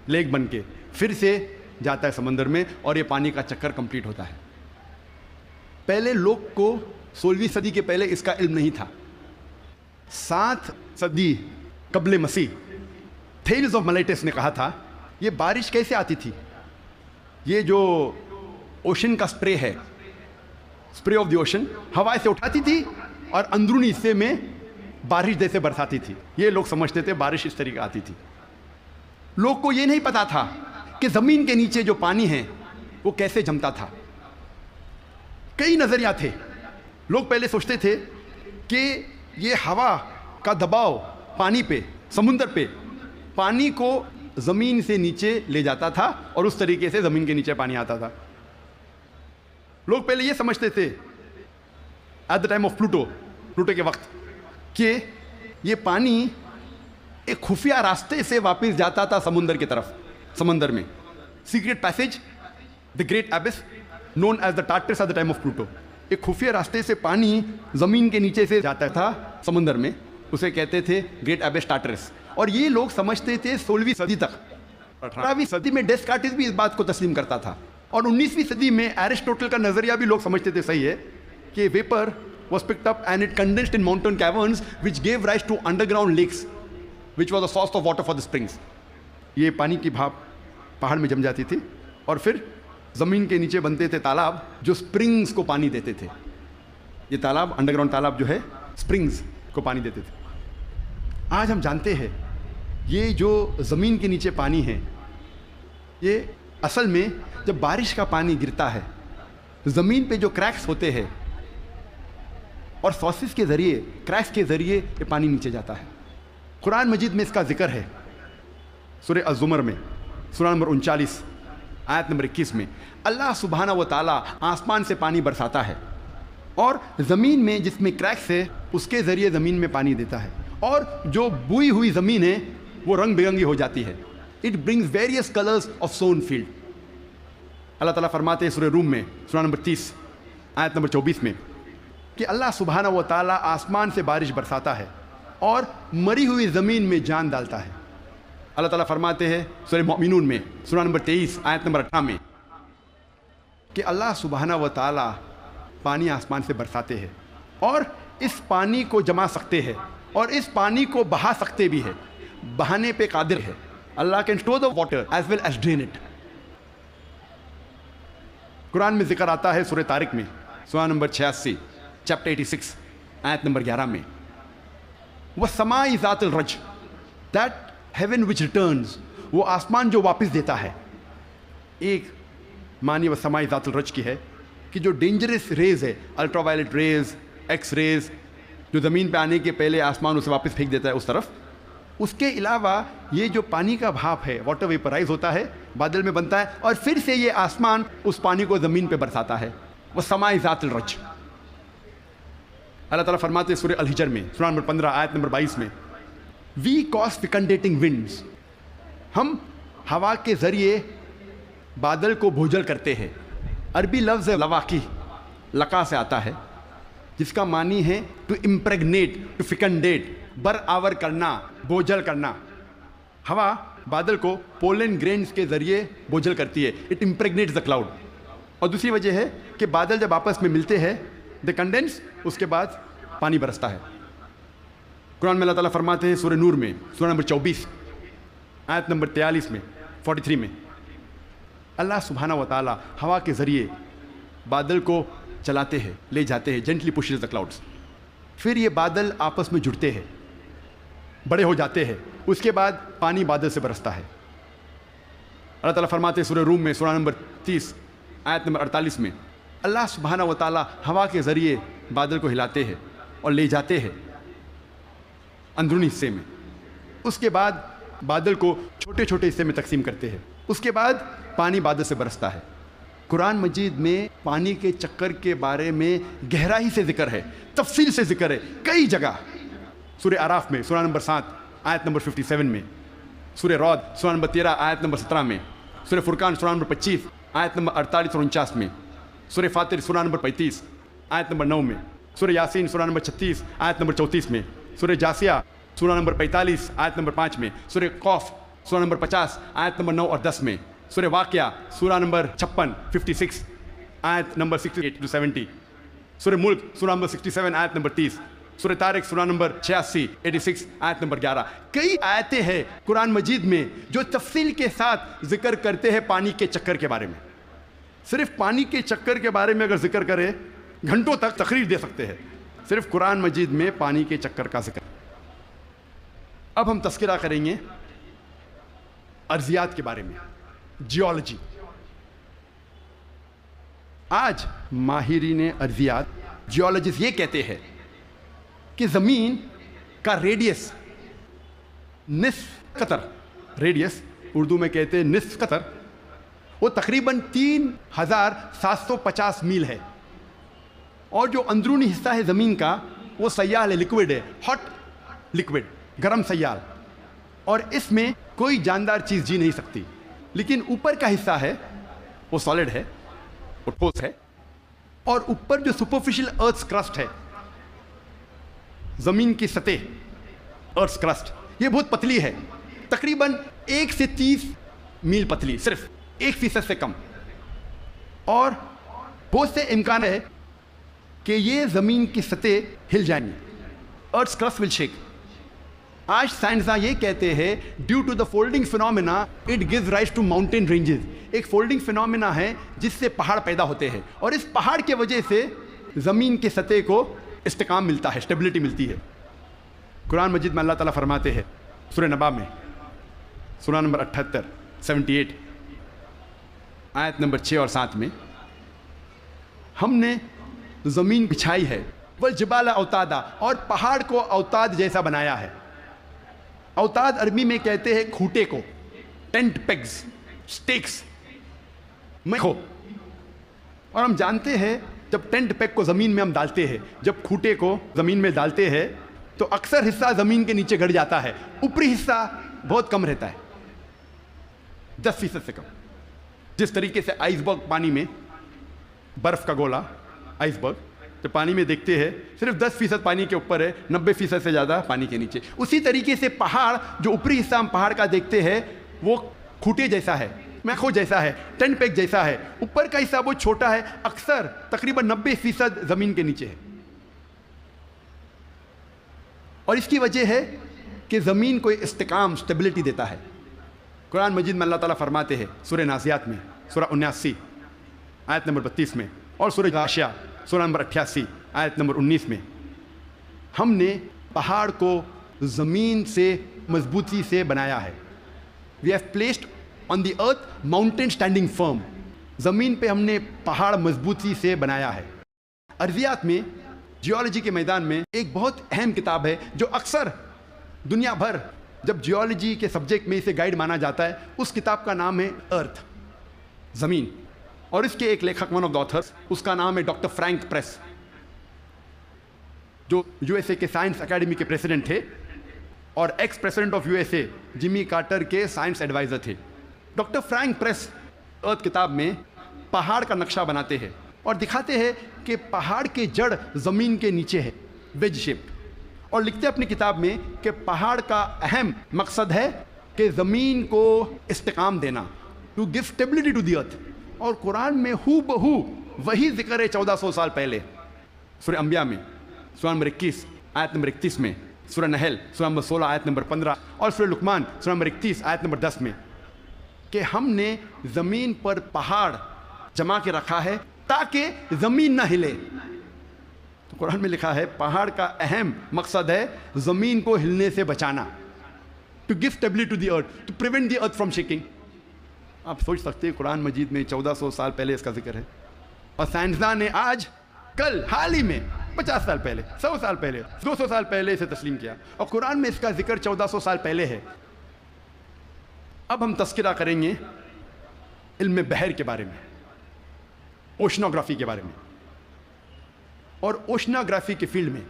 لیک بن کے پھر سے جاتا ہے سمندر میں، اور یہ پانی کا چکر کمپلیٹ ہوتا ہے۔ پہلے لوگ کو 16ویں صدی کے پہلے اس کا علم نہیں تھا۔ 7 صدی قبل مسیح تھیلز آف ملیٹس نے کہا تھا یہ بارش کیسے آتی تھی؟ یہ جو اوشن کا سپرے ہے، سپرے آف دی اوشن، ہوا سے اٹھاتی تھی اور اندرونی حصے میں بارش جیسے برساتی تھی۔ یہ لوگ سمجھتے تھے بارش اس طریقے آتی تھی۔ لوگ کو یہ نہیں پتا تھا کہ زمین کے نیچے جو پانی ہے وہ کیسے جمتا تھا۔ کئی نظریات تھے۔ لوگ پہلے سوچتے تھے کہ یہ ہوا کا دباؤ پانی پہ، سمندر پہ، پانی کو زمین سے نیچے لے جاتا تھا اور اس طریقے سے زمین کے نیچے پانی آتا تھا۔ لوگ پہلے یہ سمجھتے تھے at the time of Pluto کے وقت کہ یہ پانی ایک خفیہ راستے سے واپس جاتا تھا سمندر کی طرف، سمندر میں secret passage, the great abyss known as the Tartarus at the time of Pluto. ایک خفیہ راستے سے پانی زمین کے نیچے سے جاتا تھا سمندر میں، اسے کہتے تھے گریٹ ایبس ٹارٹرس۔ اور یہ لوگ سمجھتے تھے 16ویں صدی تک۔ 18ویں صدی میں ڈیسکارٹس بھی اس بات کو تسلیم کرتا تھا، اور 19ویں صدی میں ایرسٹوٹل کا نظریہ بھی لوگ سمجھتے تھے صحیح ہے کہ viper was picked up and it condensed in mountain caverns which gave rise to underground lakes which was the source of water for the springs۔ یہ پانی کی بھاپ پہاڑ میں جم جاتی تھی اور پھر زمین کے نیچے بنتے تھے تالاب جو سپرنگز کو پانی دیتے تھے۔ یہ تالاب، انڈر گراؤنڈ تالاب جو ہے، سپرنگز کو پانی دیتے تھے۔ آج ہم جانتے ہیں یہ جو زمین کے نیچے پانی ہے، یہ اصل میں جب بارش کا پانی گرتا ہے زمین پہ جو کریکس ہوتے ہیں اور سورسز کے ذریعے، کریکس کے ذریعے یہ پانی نیچے جاتا ہے۔ قرآن مجید میں اس کا ذکر ہے سورہ الزمر میں، سورہ نمبر 39 آیت نمبر 21 میں۔ اللہ سبحانہ و تعالیٰ آسمان سے پانی برساتا ہے اور زمین میں جس میں کریکس ہے اس کے ذریعے زمین میں پانی دیتا ہے، اور جو بوئی ہوئی زمین ہے وہ رنگ برنگی ہو جاتی ہے۔ It brings various colours of sown field. اللہ تعالیٰ فرماتے ہیں سورہ روم میں، سورہ نمبر 30 آیت نمبر 24 میں، کہ اللہ سبحانہ و تعالیٰ آسمان سے بارش برساتا ہے اور مری ہوئی زمین میں جان ڈالتا ہے۔ اللہ تعالیٰ فرماتے ہیں سورہ مومنون میں، سورہ نمبر 23 آیت نمبر 18 میں، کہ اللہ سبحانہ و تعالیٰ پانی آسمان سے برساتے ہیں اور اس پانی کو جما سکتے ہیں اور اس پانی کو بہا سکتے بھی ہے، بہانے پہ قادر ہے۔ اللہ can store the water as well as drain it. قرآن میں ذکر آتا ہے سورہ طارق میں، سورہ نمبر 86 چیپٹر 86 آیت نمبر 11 میں، وَالسَّمَاءِ ذَاتِ الرَّجْ، that heaven which returns، وہ آسمان جو واپس دیتا ہے۔ ایک معنی وَالسَّمَاءِ ذَاتِ الرَّجْ کی ہے کہ جو ڈینجرس ریز ہے، ultraviolet rays, X rays, جو زمین پہ آنے کے پہلے آسمان اسے واپس پھینک دیتا ہے اس طرف۔ اس کے علاوہ یہ جو پانی کا بھاپ ہے، واٹر ویپرائز ہوتا ہے، بادل میں بنتا ہے اور پھر سے یہ آسمان اس پانی کو زمین پہ برساتا ہے۔ وَالسَّمَاءِ ذَاتِ الرَّجْ۔ اللہ تعالیٰ فرماتے ہیں سورہ الحجر میں، سورہ نمبر 15 آیت نمبر 22 میں، وی کاز فیکنڈیٹنگ ونڈز، ہم ہوا کے ذریعے بادل کو بھوجل کرتے ہیں. عربی لفظ لواقی، لقا سے آتا ہے، جس کا معنی ہے ٹو امپریگنیٹ، ٹو فیکنڈیٹ، برآور کرنا، بوجھل کرنا. ہوا بادل کو پولن گرینز کے ذریعے بوجھل کرتی ہے. It impregnates the cloud. اور دوسری وجہ ہے کہ بادل جب آپس میں ملتے ہیں دے کنڈینس، اس کے بعد پانی برستا ہے. قرآن میں اللہ تعالیٰ فرماتے ہیں سورہ نور میں، سورہ نمبر 24 آیت نمبر 43 میں، 43 میں، اللہ سبحانہ و تعالیٰ ہوا کے ذریعے بادل کو چلاتے ہیں، لے جاتے ہیں، جینٹلی پشز دا کلاؤڈس. پھر یہ بادل آپس میں جڑتے ہیں، بڑے ہو جاتے ہیں، اس کے بعد پانی بادل سے برستا ہے. اللہ تعالیٰ فرماتے ہیں سورہ روم میں، سورہ نمبر 30 آیت نمبر 48 میں، اللہ سبحانہ و تعالیٰ ہوا کے ذریعے بادل کو ہلاتے ہیں اور لے جاتے ہیں اندرونی حصے میں. اس کے بعد بادل کو چھوٹے چھوٹے حصے میں تقسیم کرتے ہیں، اس کے بعد پانی بادل سے برستا ہے. قرآن مجید میں پانی کے چکر کے بارے میں گہرائی سے ذکر ہے، تفصیل سے ذکر ہے کئی جگہ. سورہ اعراف میں، سورہ نمبر 7 آیت نمبر 57 میں، سورہ رعد سورہ نمبر 13 آیت نمبر 17 میں، سورہ فرقان سورہ نمبر 25 آیت نمبر 48 اور 49 میں، سورہ فاطر سورہ نمبر 35 آیت نمبر 9 میں، سورہ یاسین سورہ نمبر 36 آیت نمبر 34 میں، سورہ جاسیہ سورہ نمبر 45 آیت نمبر 5 میں، سورہ قوف سورہ نمبر 50 آیت نمبر 9 اور 10 میں، سورہ واقعہ سورہ نمبر 56 آیت نمبر 68 to 70، سورہ ملک سورہ نمبر 67 آیت نمبر 30، سورہ طارق سورہ نمبر 86 آیت نمبر 11. کئی آیتیں ہیں قرآن مجید میں جو تفصیل کے ساتھ ذکر کرتے ہیں پانی کے چکر کے بارے میں. صرف پانی کے چکر کے بارے میں اگر ذکر کرے گھنٹوں تک تقریر دے سکتے ہیں، صرف قرآن مجید میں پانی کے چکر کا ذکر. اب ہم تذکرہ کریں گے ارضیات کے بارے میں، جیولوجی. آج ماہرین ارضیات، جیولوجسٹ یہ کہتے ہیں کہ زمین کا ریڈیس نصف قطر، ریڈیس اردو میں کہتے ہیں نصف قطر، وہ تقریباً 3750 میل ہے. اور جو اندرونی حصہ ہے زمین کا وہ سیال ہے، لکوڈ ہے، ہاٹ لکوڈ، گرم سیال، اور اس میں کوئی جاندار چیز جی نہیں سکتی. لیکن اوپر کا حصہ ہے وہ سالڈ ہے، وہ ٹھوس ہے. اور اوپر جو سپرفیشل ارتھ کرسٹ ہے، زمین کی سطح، ارتھ کرسٹ، یہ بہت پتلی ہے، تقریباً 1 سے 30 میل پتلی، صرف 1% سے کم. اور بہت سے امکان ہے کہ یہ زمین کی سطح ہل جائیں گی، ارتھ کرسٹ ول شیک. آج سائنسداں یہ کہتے ہیں due to the folding phenomena it gives rise to mountain ranges. ایک فولڈنگ فینومینا ہے جس سے پہاڑ پیدا ہوتے ہیں، اور اس پہاڑ کی وجہ سے زمین کی سطح کو استحکام ملتا ہے، اسٹیبلٹی ملتی ہے. قرآن مجید میں اللہ تعالیٰ فرماتے ہیں سورہ نبا میں، سورہ نمبر 78 آیت نمبر 6 اور 7 میں، ہم نے زمین بچھائی ہے، والجبال اوتادا، اور پہاڑ کو اوتاد جیسا بنایا ہے. اوتاد عربی میں کہتے ہیں کھوٹے کو، ٹینٹ پیگز، سٹیکس میں ہو. اور ہم جانتے ہیں جب ٹینٹ پیگ کو زمین میں ہم ڈالتے ہیں، جب کھوٹے کو زمین میں ڈالتے ہیں تو اکثر حصہ زمین کے نیچے گڑ جاتا ہے، اوپری حصہ بہت کم رہتا ہے، 10% سے کم. جس طریقے سے آئس برگ پانی میں، برف کا گولا آئس برگ جو پانی میں دیکھتے ہیں صرف 10% پانی کے اوپر ہے، 90% سے زیادہ پانی کے نیچے. اسی طریقے سے پہاڑ، جو اوپری حصہ ہم پہاڑ کا دیکھتے ہیں وہ کھوٹے جیسا ہے، میخو جیسا ہے، ٹینٹ پیگ جیسا ہے. اوپر کا حصہ بہت چھوٹا ہے، اکثر تقریباً 90% زمین کے نیچے ہے. اور اس کی وجہ ہے کہ زمین کو استحکام، اسٹیبلٹی دیتا ہے. قرآن مجید میں اللہ تعالیٰ فرماتے ہیں سورہ نازیات میں، سورہ 79 آیت نمبر 32 میں، اور سورہ غاشیہ سورہ نمبر 88 آیت نمبر 19 میں، ہم نے پہاڑ کو زمین سے مضبوطی سے بنایا ہے. We have placed on the earth mountain standing firm. زمین پہ ہم نے پہاڑ مضبوطی سے بنایا ہے. ارضیات میں، جیولوجی کے میدان میں ایک بہت اہم کتاب ہے جو اکثر دنیا بھر جب جیولوجی کے سبجیکٹ میں اسے گائیڈ مانا جاتا ہے، اس کتاب کا نام ہے ارتھ، زمین. اور اس کے ایک لیکھک، ون آف دا آتھرس، اس کا نام ہے ڈاکٹر فرینک پریس، جو USA کے سائنس اکیڈمی کے پریزیڈنٹ تھے. اور ex president of USA Jimmy Carter کے سائنس ایڈوائزر تھے. ڈاکٹر فرینک پریس ارتھ کتاب میں پہاڑ کا نقشہ بناتے ہیں اور دکھاتے ہیں کہ پہاڑ کے جڑ زمین کے نیچے ہے ویج شیپ, اور لکھتے اپنی کتاب میں کہ پہاڑ کا اہم مقصد ہے کہ زمین کو استحکام دینا, to give stability to the earth. اور قرآن میں ہو بہو وہی ذکر ہے 1400 سال پہلے سورہ انبیاء میں سورہ نمبر 21 آیت نمبر 31 میں, سورہ نحل سورہ نمبر 16 آیت نمبر 15 اور سورہ لقمان سورہ نمبر 31 آیت نمبر 10 میں, کہ ہم نے زمین پر پہاڑ جما کے رکھا ہے تاکہ زمین نہ ہلے. تو قرآن میں لکھا ہے پہاڑ کا اہم مقصد ہے زمین کو ہلنے سے بچانا, to give stability to the earth, to prevent the earth from shaking. آپ سوچ سکتے ہیں قرآن مجید میں 1400 سال پہلے اس کا ذکر ہے, اور سائنسدان نے آج کل حال ہی میں 50 سال پہلے 100 سال پہلے 200 سال پہلے اسے تسلیم کیا, اور قرآن میں اس کا ذکر 1400 سال پہلے ہے. اب ہم تذکرہ کریں گے علم بحر کے بارے میں, اوشنوگرافی کے بارے میں. اور اوشنوگرافی کے فیلڈ میں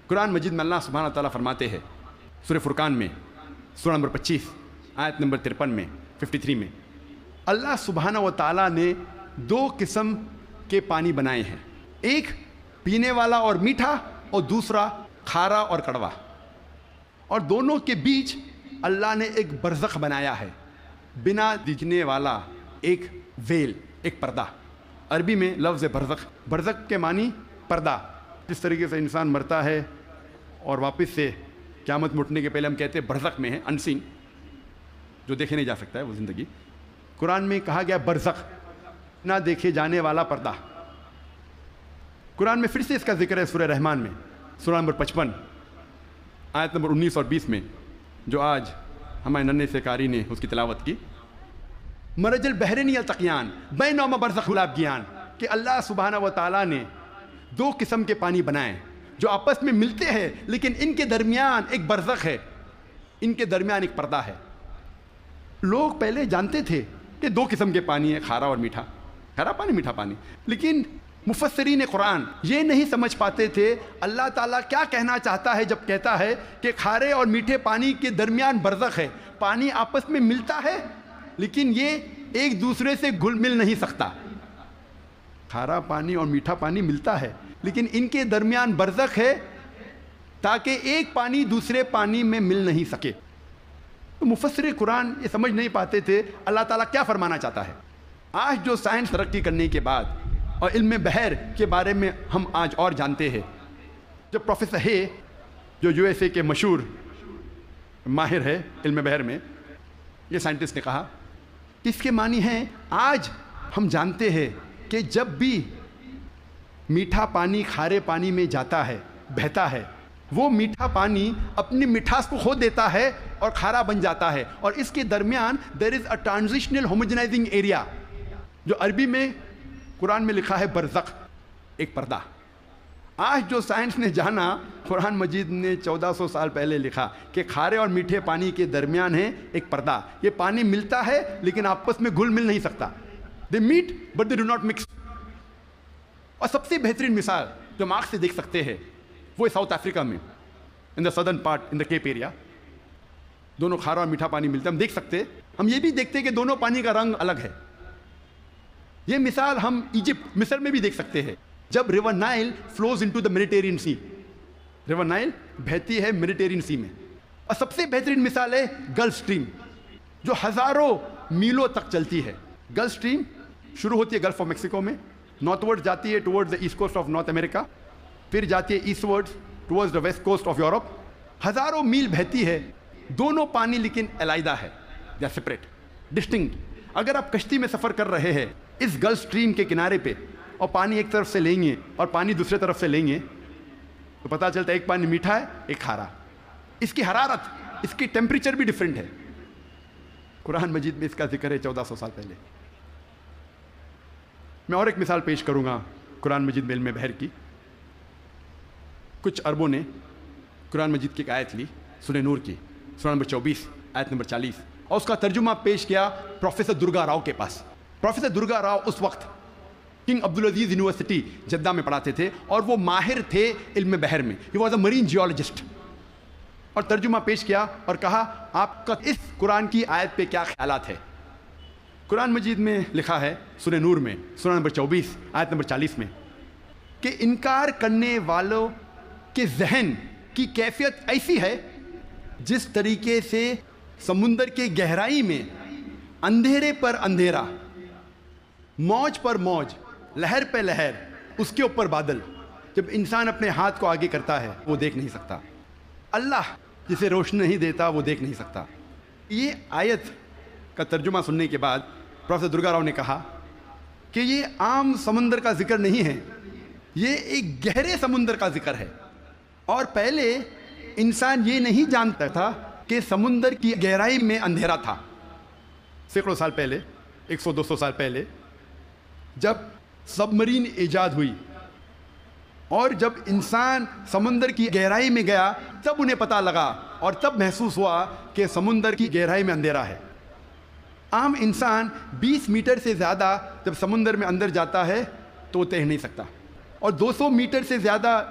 قرآن مجید میں اللہ سبحانہ تعالیٰ فرماتے ہیں سورہ فرقان میں سورہ نمبر 25 آیت نمبر 53 میں 53 میں, اللہ سبحانہ و تعالیٰ نے 2 قسم کے پانی بنائے ہیں, ایک پینے والا اور میٹھا اور دوسرا کھارا اور کڑوا, اور دونوں کے بیچ اللہ نے ایک برزخ بنایا ہے, بنا دکھنے والا ایک ویل, ایک پردہ. عربی میں لفظ برزخ, برزخ کے معنی پردہ. جس طریقے سے انسان مرتا ہے اور واپس سے قیامت مٹنے کے پہلے ہم کہتے ہیں برزخ میں ہے, انسین, جو دیکھے نہیں جا سکتا ہے وہ زندگی. قرآن میں کہا گیا برزخ, نہ دیکھے جانے والا پردہ. قرآن میں پھر سے اس کا ذکر ہے سورہ رحمان میں سورہ نمبر 55 آیت نمبر 19 اور 20 میں, جو آج ہمارے ننھے سے قاری نے اس کی تلاوت کی. مرج البحرین یلتقیان بینہما برزخ الابغیان, کہ اللہ سبحانہ و تعالیٰ نے 2 قسم کے پانی بنائے جو آپس میں ملتے ہیں, لیکن ان کے درمیان ایک برزخ ہے, ان کے درمیان ایک پردہ ہے. لوگ پہلے جانتے تھے کہ 2 قسم کے پانی ہیں, کھارا اور میٹھا, کھارا پانی میٹھا پانی, لیکن مفسرین قرآن یہ نہیں سمجھ پاتے تھے اللہ تعالیٰ کیا کہنا چاہتا ہے جب کہتا ہے کہ کھارے اور میٹھے پانی کے درمیان برزخ ہے. پانی آپس میں ملتا ہے لیکن یہ ایک دوسرے سے گھل مل نہیں سکتا. کھارا پانی اور میٹھا پانی ملتا ہے لیکن ان کے درمیان برزخ ہے تاکہ ایک پانی دوسرے پانی میں مل نہیں سکے. تو مفسر قرآن یہ سمجھ نہیں پاتے تھے اللہ تعالیٰ کیا فرمانا چاہتا ہے. آج جو سائنس ترقی کرنے کے بعد اور علم بحر کے بارے میں ہم آج اور جانتے ہیں, جب پروفیسر ہے جو USA کے مشہور ماہر ہے علم بحر میں, یہ سائنٹسٹ نے کہا کہ اس کے معنی ہیں آج ہم جانتے ہیں کہ جب بھی میٹھا پانی کھارے پانی میں جاتا ہے, بہتا ہے, وہ میٹھا پانی اپنی مٹھاس کو کھو دیتا ہے اور کھارا بن جاتا ہے, اور اس کے درمیان دیر از اے ٹرانزیشنل ہوموجنائزنگ ایریا, جو عربی میں قرآن میں لکھا ہے برزخ, ایک پردہ. آج جو سائنس نے جانا, قرآن مجید نے 1400 سال پہلے لکھا کہ کھارے اور میٹھے پانی کے درمیان ہے ایک پردہ. یہ پانی ملتا ہے لیکن آپس میں گھل مل نہیں سکتا. They meet but they do not mix. اور سب سے بہترین مثال جو ہم آنکھ سے دیکھ سکتے ہیں وہ ساؤتھ افریقہ میں, in the southern part, in the Cape area, دونوں کھارا اور میٹھا پانی ملتا ہے. ہم دیکھ سکتے, ہم یہ بھی دیکھتے کہ دونوں پانی کا رنگ الگ ہے. یہ مثال ہم ایجپٹ, مصر میں بھی دیکھ سکتے ہیں. جب river Nile flows into the Mediterranean sea, river Nile بہتی ہے میڈیٹرینین سی میں. اور سب سے بہترین مثال ہے گلف اسٹریم, جو ہزاروں میلوں تک چلتی ہے. گلف اسٹریم شروع ہوتی ہے گلف آف میکسیکو میں, نارتھ ورڈ جاتی ہے towards the east coast of North America, پھر جاتی ہے eastward towards the west coast of Europe. ہزاروں میل بہتی ہے, دونوں پانی لیکن علیحدہ ہے, دے آر سپریٹ, ڈسٹنکٹ. اگر آپ کشتی میں سفر کر رہے ہیں اس گلف اسٹریم کے کنارے پہ, اور پانی ایک طرف سے لیں گے اور پانی دوسرے طرف سے لیں گے, تو پتہ چلتا ہے ایک پانی میٹھا ہے ایک کھارا. اس کی حرارت, اس کی ٹیمپریچر بھی ڈیفرنٹ ہے. قرآن مجید میں اس کا ذکر ہے 1400 سال پہلے. میں اور ایک مثال پیش کروں گا قرآن مجید میں علم بحر کی. کچھ عربوں نے قرآن مجید کی ایک آیت لی, سورہ نور کی, سورہ نمبر 24 آیت نمبر 40, اور اس کا ترجمہ پیش کیا پروفیسر درگا راؤ کے پاس. پروفیسر درگا راؤ اس وقت کنگ عبدالعزیز یونیورسٹی جدہ میں پڑھاتے تھے اور وہ ماہر تھے علم بحر میں. He was a Marine geologist. اور ترجمہ پیش کیا اور کہا آپ کا اس قرآن کی آیت پہ کیا خیالات ہے۔ قرآن مجید میں لکھا ہے سورہ نور میں سورہ نمبر 24 آیت نمبر 40 میں کہ انکار کرنے والوں کے ذہن کی کیفیت ایسی ہے جس طریقے سے سمندر کے گہرائی میں اندھیرے پر اندھیرا، موج پر موج، لہر پہ لہر، اس کے اوپر بادل، جب انسان اپنے ہاتھ کو آگے کرتا ہے وہ دیکھ نہیں سکتا۔ اللہ جسے روشنی نہیں دیتا وہ دیکھ نہیں سکتا۔ یہ آیت کا ترجمہ سننے کے بعد پروفیسر درگا راؤ نے کہا کہ یہ عام سمندر کا ذکر نہیں ہے، یہ ایک گہرے سمندر کا ذکر ہے۔ اور پہلے انسان یہ نہیں جانتا تھا کہ سمندر کی گہرائی میں اندھیرا تھا۔ سینکڑوں سال پہلے، 100-200 سال پہلے جب سب مرین ایجاد ہوئی اور جب انسان سمندر کی گہرائی میں گیا تب انہیں پتہ لگا اور تب محسوس ہوا کہ سمندر کی گہرائی میں اندھیرا ہے۔ عام انسان 20 میٹر سے زیادہ جب سمندر میں اندر جاتا ہے تو وہ تیر نہیں سکتا، اور 200 میٹر سے زیادہ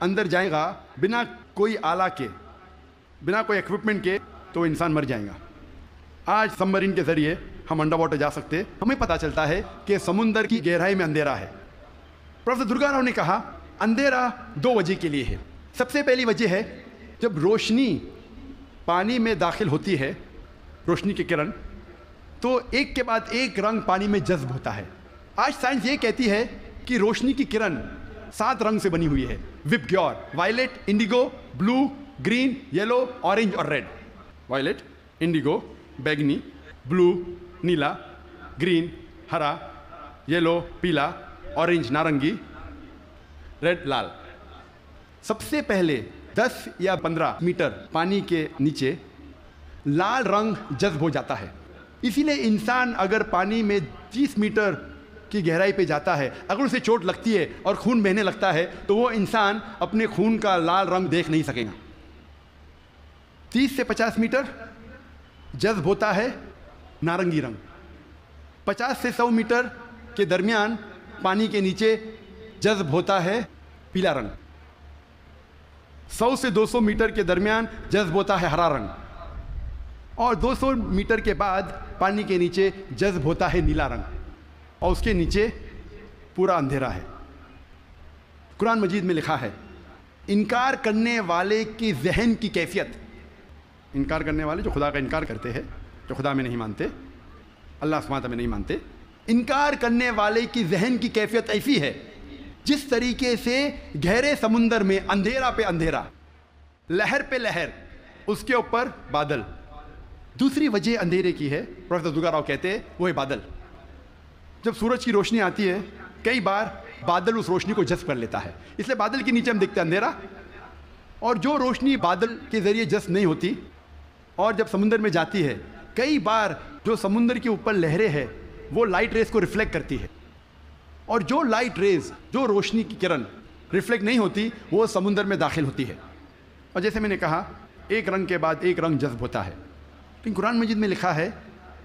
اندر جائے گا بنا کوئی آلہ کے، بنا کوئی ایکوپمنٹ کے، تو انسان مر جائے گا۔ آج سب مرین کے ذریعے ہم انڈر واٹر جا سکتے، ہمیں پتہ چلتا ہے کہ سمندر کی گہرائی میں اندھیرا ہے۔ پروفیسر درگا راؤ نے کہا اندھیرا 2 وجہ کے لیے ہے۔ سب سے پہلی وجہ ہے جب روشنی پانی میں داخل ہوتی ہے، روشنی کی کرن، تو ایک کے بعد ایک رنگ پانی میں جذب ہوتا ہے۔ آج سائنس یہ کہتی ہے کہ روشنی کی کرن 7 رنگ سے بنی ہوئی ہے، وب گیور، وائلٹ، انڈیگو، بلو، گرین، یلو، اورنج اور ریڈ۔ وائلٹ، انڈیگو، بیگنی، بلو، نیلا، گرین، ہرا، یلو، پیلا، اورنج، نارنگی، ریڈ، لال۔ سب سے پہلے 10 یا 15 میٹر پانی کے نیچے لال رنگ جذب ہو جاتا ہے، اسی لیے انسان اگر پانی میں 30 میٹر کی گہرائی پہ جاتا ہے، اگر اسے چوٹ لگتی ہے اور خون بہنے لگتا ہے تو وہ انسان اپنے خون کا لال رنگ دیکھ نہیں سکے گا۔ 30 سے 50 میٹر جذب ہوتا ہے نارنگی رنگ، 50 سے 100 میٹر کے درمیان پانی کے نیچے جذب ہوتا ہے پیلا رنگ، 100 سے 200 میٹر کے درمیان جذب ہوتا ہے ہرا رنگ، اور 200 میٹر کے بعد پانی کے نیچے جذب ہوتا ہے نیلا رنگ، اور اس کے نیچے پورا اندھیرا ہے۔ قرآن مجید میں لکھا ہے انکار کرنے والے کی ذہن کی کیفیت، انکار کرنے والے جو خدا کا انکار کرتے ہیں، جو خدا میں نہیں مانتے، اللہ سبحانہ وتعالیٰ میں نہیں مانتے، انکار کرنے والے کی ذہن کی کیفیت ایسی ہے جس طریقے سے گہرے سمندر میں اندھیرا پہ اندھیرا، لہر پہ لہر، اس کے اوپر بادل۔ دوسری وجہ اندھیرے کی ہے، پروفیسر درگا راؤ کہتے ہیں، وہ ہے بادل۔ جب سورج کی روشنی آتی ہے کئی بار بادل اس روشنی کو جذب کر لیتا ہے، اس لیے بادل کے نیچے ہم دیکھتے ہیں اندھیرا، اور جو روشنی بادل کے ذریعے جذب نہیں ہوتی اور جب سمندر میں جاتی ہے، کئی بار جو سمندر کے اوپر لہریں ہیں وہ لائٹ ریز کو ریفلیکٹ کرتی ہے، اور جو لائٹ ریز، جو روشنی کی کرن ریفلیکٹ نہیں ہوتی وہ سمندر میں داخل ہوتی ہے، اور جیسے میں نے کہا ایک رنگ کے بعد ایک رنگ جذب ہوتا ہے۔ لیکن قرآن مجید میں لکھا ہے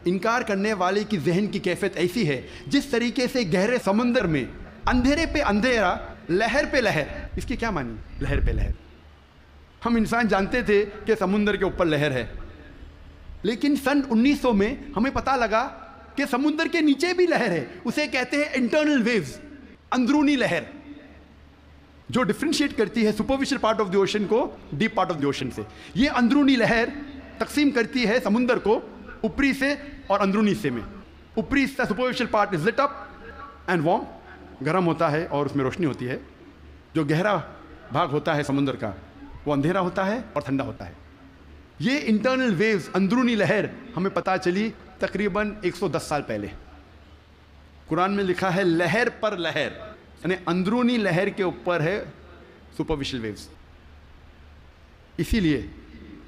انکار کرنے والے کی ذہن کی کیفیت ایسی ہے جس طریقے سے گہرے سمندر میں اندھیرے پہ اندھیرا، لہر پہ لہر۔ اس کی کیا معنی؟ لہر پہ لہر۔ ہم انسان جانتے تھے کہ سمندر کے اوپر لہر ہے، لیکن سن 1900 میں ہمیں پتہ لگا کہ سمندر کے نیچے بھی لہر ہے، اسے کہتے ہیں انٹرنل ویوز، اندرونی لہر، جو ڈفرینشیٹ کرتی ہے superficial part of the ocean کو deep part of the ocean سے۔ یہ اندرونی لہر تقسیم کرتی ہے سمندر کو اوپری سے اور اندرونی حصے میں۔ اوپری حصہ superficial part is lit up and warm, گرم ہوتا ہے اور اس میں روشنی ہوتی ہے۔ جو گہرا بھاگ ہوتا ہے سمندر کا وہ اندھیرا ہوتا ہے اور ٹھنڈا ہوتا ہے۔ یہ انٹرنل ویوز، اندرونی لہر، ہمیں پتہ چلی تقریباً 110 سال پہلے۔ قرآن میں لکھا ہے لہر پر لہر، یعنی اندرونی لہر کے اوپر ہے سپرفیشل ویوز۔ اسی لیے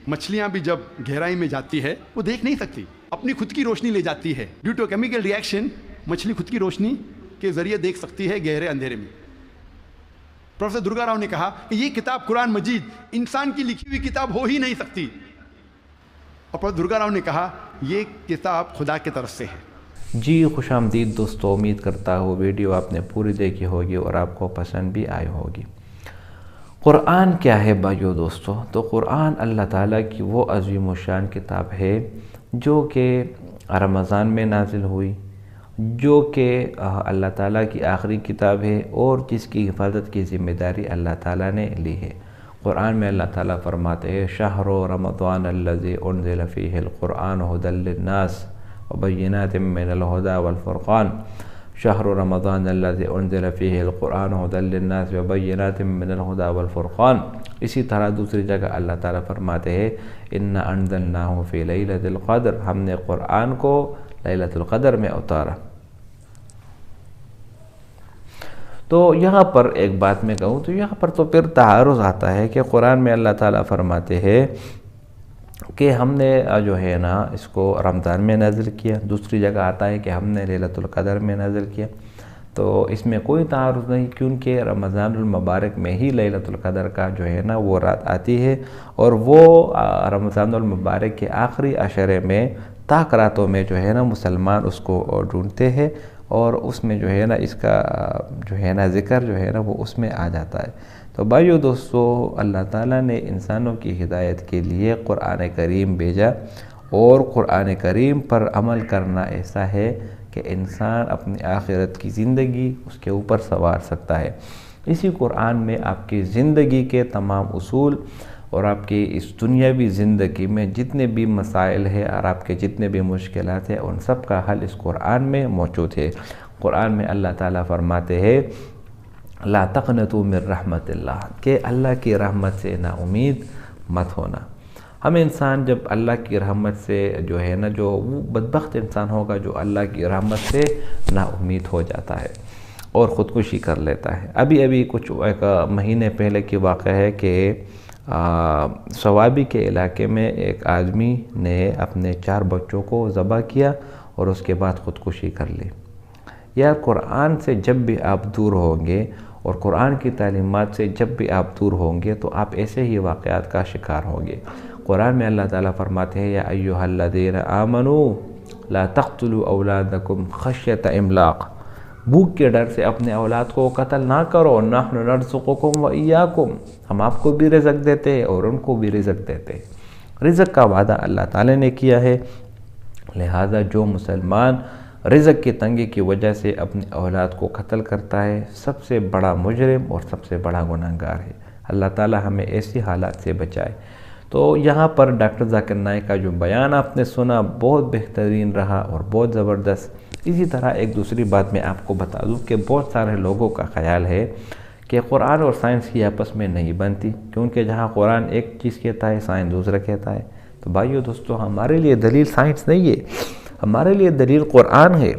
مچھلیاں بھی جب گہرائی میں جاتی ہے وہ دیکھ نہیں سکتی، اپنی خود کی روشنی لے جاتی ہے، due to chemical reaction مچھلی خود کی روشنی کے ذریعے دیکھ سکتی ہے گہرے اندھیرے میں۔ پروفیسر درگا راؤ نے کہا کہ یہ کتاب قرآن مجید انسان کی لکھی ہوئی کتاب ہو ہی نہیں سکتی، اور پروفیسر درگا راؤ نے کہا یہ کتاب خدا کی طرف سے ہے۔ جی خوش آمدید دوستو، امید کرتا ہوں ویڈیو آپ نے پوری دیکھی ہوگی اور آپ کو پسند بھی آئی ہوگی۔ قرآن کیا ہے بھائیو دوستو؟ تو قرآن اللہ تعالیٰ کی وہ عظیم و شان کتاب ہے جو کہ رمضان میں نازل ہوئی، جو کہ اللہ تعالیٰ کی آخری کتاب ہے اور جس کی حفاظت کی ذمہ داری اللہ تعالیٰ نے لی ہے۔ قرآن میں اللہ تعالیٰ فرماتے ہیں شہر رمضان الذی انزل فیہ القرآن ھدی للناس وبینات من الھدی والفرقان، شہر رمضان الذی انزل فیہ القرآن ھدی للناس وبینات من الھدی والفرقان۔ اسی طرح دوسری جگہ اللہ تعالیٰ فرماتے ہیں انا انزلناہ فی لیلۃ القدر، ہم نے قرآن کو لیلۃ القدر میں اتارا۔ تو یہاں پر ایک بات میں کہوں تو یہاں پر تو پھر تعارض آتا ہے کہ قرآن میں اللہ تعالیٰ فرماتے ہیں کہ ہم نے جو ہے نا اس کو رمضان میں نازل کیا، دوسری جگہ آتا ہے کہ ہم نے لیلۃ القدر میں نازل کیا۔ تو اس میں کوئی تعارض نہیں، کیونکہ رمضان المبارک میں ہی لیلۃ القدر کا جو ہے نا وہ رات آتی ہے، اور وہ رمضان المبارک کے آخری عشرے میں تاک راتوں میں جو ہے نا مسلمان اس کو ڈھونڈتے ہیں، اور اس میں جو ہے نا اس کا جو ہے نا ذکر جو ہے نا وہ اس میں آ جاتا ہے۔ تو بھائیو دوستو، اللہ تعالیٰ نے انسانوں کی ہدایت کے لیے قرآن کریم بھیجا، اور قرآن کریم پر عمل کرنا ایسا ہے کہ انسان اپنی آخرت کی زندگی اس کے اوپر سنوار سکتا ہے۔ اسی قرآن میں آپ کی زندگی کے تمام اصول اور آپ کی اس دنیاوی زندگی میں جتنے بھی مسائل ہیں اور آپ کے جتنے بھی مشکلات ہیں، ان سب کا حل اس قرآن میں موجود ہے۔ قرآن میں اللہ تعالیٰ فرماتے ہیں لا تقنطوا من رحمت اللہ، کہ اللہ کی رحمت سے نا امید مت ہونا۔ ہم انسان جب اللہ کی رحمت سے جو ہے نا، جو وہ بدبخت انسان ہوگا جو اللہ کی رحمت سے نا امید ہو جاتا ہے اور خودکشی کر لیتا ہے۔ ابھی کچھ ایک مہینے پہلے کی واقعہ ہے کہ صوابی کے علاقے میں ایک آدمی نے اپنے 4 بچوں کو ذبح کیا اور اس کے بعد خودکشی کر لی۔ یا قرآن سے جب بھی آپ دور ہوں گے اور قرآن کی تعلیمات سے جب بھی آپ دور ہوں گے تو آپ ایسے ہی واقعات کا شکار ہوں گے۔ قرآن میں اللہ تعالیٰ فرماتے ہیں یا ایھا الذین آمنوا لا تقتلوا اولادکم خشیۃ املاق، بھوک کے ڈر سے اپنے اولاد کو قتل نہ کرو، نحن نرزقکم وایاکم، ہم آپ کو بھی رزق دیتے ہیں اور ان کو بھی رزق دیتے ہیں۔ رزق کا وعدہ اللہ تعالیٰ نے کیا ہے، لہذا جو مسلمان رزق کی تنگی کی وجہ سے اپنی اولاد کو قتل کرتا ہے سب سے بڑا مجرم اور سب سے بڑا گناہگار ہے۔ اللہ تعالیٰ ہمیں ایسی حالات سے بچائے۔ تو یہاں پر ڈاکٹر ذاکر نائک کا جو بیان آپ نے سنا بہت بہترین رہا اور بہت زبردست۔ اسی طرح ایک دوسری بات میں آپ کو بتا دوں کہ بہت سارے لوگوں کا خیال ہے کہ قرآن اور سائنس کی آپس میں نہیں بنتی، کیونکہ جہاں قرآن ایک چیز کہتا ہے سائنس دوسرا کہتا ہے۔ تو بھائیو دوستو، ہمارے لیے دلیل سائنس نہیں ہے، ہمارے لیے دلیل قرآن ہے،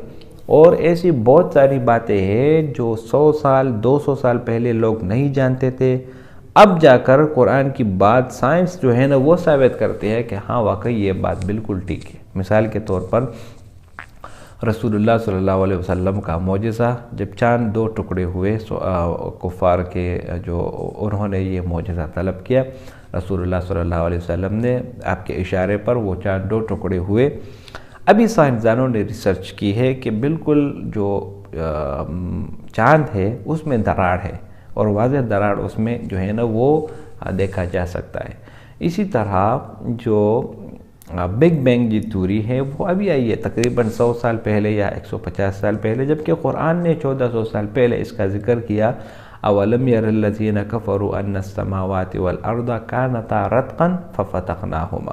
اور ایسی بہت ساری باتیں ہیں جو 100 سال 200 سال پہلے لوگ نہیں جانتے تھے، اب جا کر قرآن کی بات سائنس جو ہے نا وہ ثابت کرتے ہیں کہ ہاں واقعی یہ بات بالکل ٹھیک ہے۔ مثال کے طور پر رسول اللہ صلی اللہ علیہ وسلم کا معجزہ، جب چاند 2 ٹکڑے ہوئے کفار کے جو انہوں نے یہ معجزہ طلب کیا، رسول اللہ صلی اللہ علیہ وسلم نے آپ کے اشارے پر وہ چاند 2 ٹکڑے ہوئے۔ ابھی سائنسدانوں نے ریسرچ کی ہے کہ بالکل جو چاند ہے اس میں دراڑ ہے، اور واضح دراڑ اس میں جو ہے نا وہ دیکھا جا سکتا ہے۔ اسی طرح جو بگ بینگ کی تھیوری ہے وہ ابھی آئی ہے تقریباً 100 سال پہلے یا 150 سال پہلے، جبکہ قرآن نے 1400 سال پہلے اس کا ذکر کیا۔ اولم یر الذین کفروا ان السماوات والارض کانتا رتقا ففتقناہما۔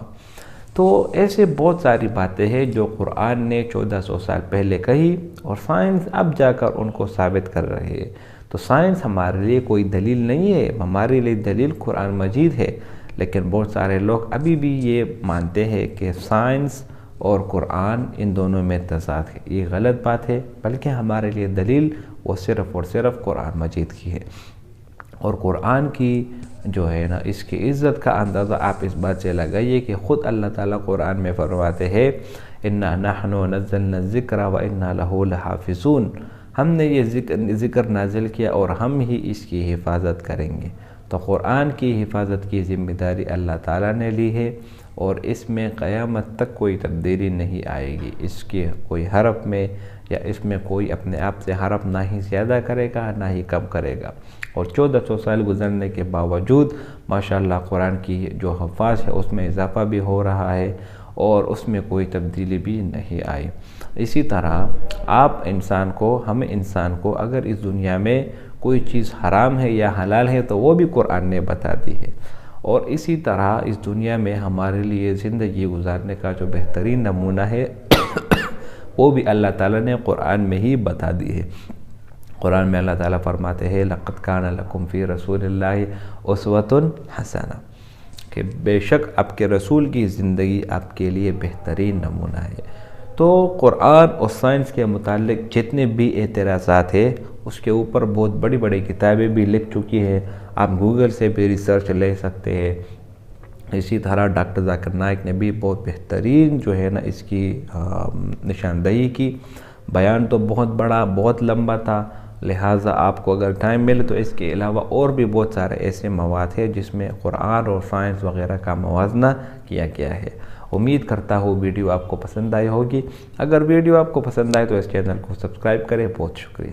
تو ایسے بہت ساری باتیں ہیں جو قرآن نے 1400 سال پہلے کہی اور سائنس اب جا کر ان کو ثابت کر رہی ہے۔ تو سائنس ہمارے لیے کوئی دلیل نہیں ہے، ہمارے لیے دلیل قرآن مجید ہے، لیکن بہت سارے لوگ ابھی بھی یہ مانتے ہیں کہ سائنس اور قرآن ان دونوں میں تضاد ہے۔ یہ غلط بات ہے، بلکہ ہمارے لیے دلیل وہ صرف اور صرف قرآن مجید کی ہے۔ اور قرآن کی جو ہے نا اس کی عزت کا اندازہ آپ اس بات سے لگائیے کہ خود اللہ تعالیٰ قرآن میں فرماتے ہیں اِنَّا نَحْنُ نَزَّلْنَا الذِّكْرَ وَإِنَّا لَهُ لَحَافِظُونَ، ہم نے یہ ذکر نازل کیا اور ہم ہی اس کی حفاظت کریں گے۔ تو قرآن کی حفاظت کی ذمہ داری اللہ تعالیٰ نے لی ہے، اور اس میں قیامت تک کوئی تبدیلی نہیں آئے گی۔ اس کے کوئی حرف میں یا اس میں کوئی اپنے آپ سے حرف نہ ہی زیادہ کرے گا نہ ہی کم کرے گا۔ اور 1400 سال گزرنے کے باوجود ماشاءاللہ قرآن کی جو حفاظ ہے اس میں اضافہ بھی ہو رہا ہے اور اس میں کوئی تبدیلی بھی نہیں آئی۔ اسی طرح ہم انسان کو اگر اس دنیا میں کوئی چیز حرام ہے یا حلال ہے تو وہ بھی قرآن نے بتا دی ہے، اور اسی طرح اس دنیا میں ہمارے لیے زندگی گزارنے کا جو بہترین نمونہ ہے وہ بھی اللہ تعالیٰ نے قرآن میں ہی بتا دی ہے۔ قرآن میں اللہ تعالیٰ فرماتے ہیں لَقَدْ كَانَ لَكُمْ فِي رَسُولِ اللَّهِ أُسْوَةٌ حَسَنَةٌ، کہ بے شک آپ کے رسول کی زندگی آپ کے لیے بہترین نمونہ ہے۔ تو قرآن اور سائنس کے متعلق جتنے بھی اعتراضات ہیں اس کے اوپر بہت بڑی بڑی کتابیں بھی لکھ چکی ہیں، آپ گوگل سے بھی ریسرچ لے سکتے ہیں۔ اسی طرح ڈاکٹر ذاکر نائک نے بھی بہت بہترین جو ہے نا اس کی نشاندہی کی۔ بیان تو بہت بڑا بہت لمبا تھا، لہٰذا آپ کو اگر ٹائم ملے تو اس کے علاوہ اور بھی بہت سارے ایسے مواد ہیں جس میں قرآن اور سائنس وغیرہ کا موازنہ کیا گیا ہے۔ امید کرتا ہوں ویڈیو آپ کو پسند آئی ہوگی۔ اگر ویڈیو آپ کو پسند آئے تو اس چینل کو سبسکرائب کریں۔ بہت شکریہ۔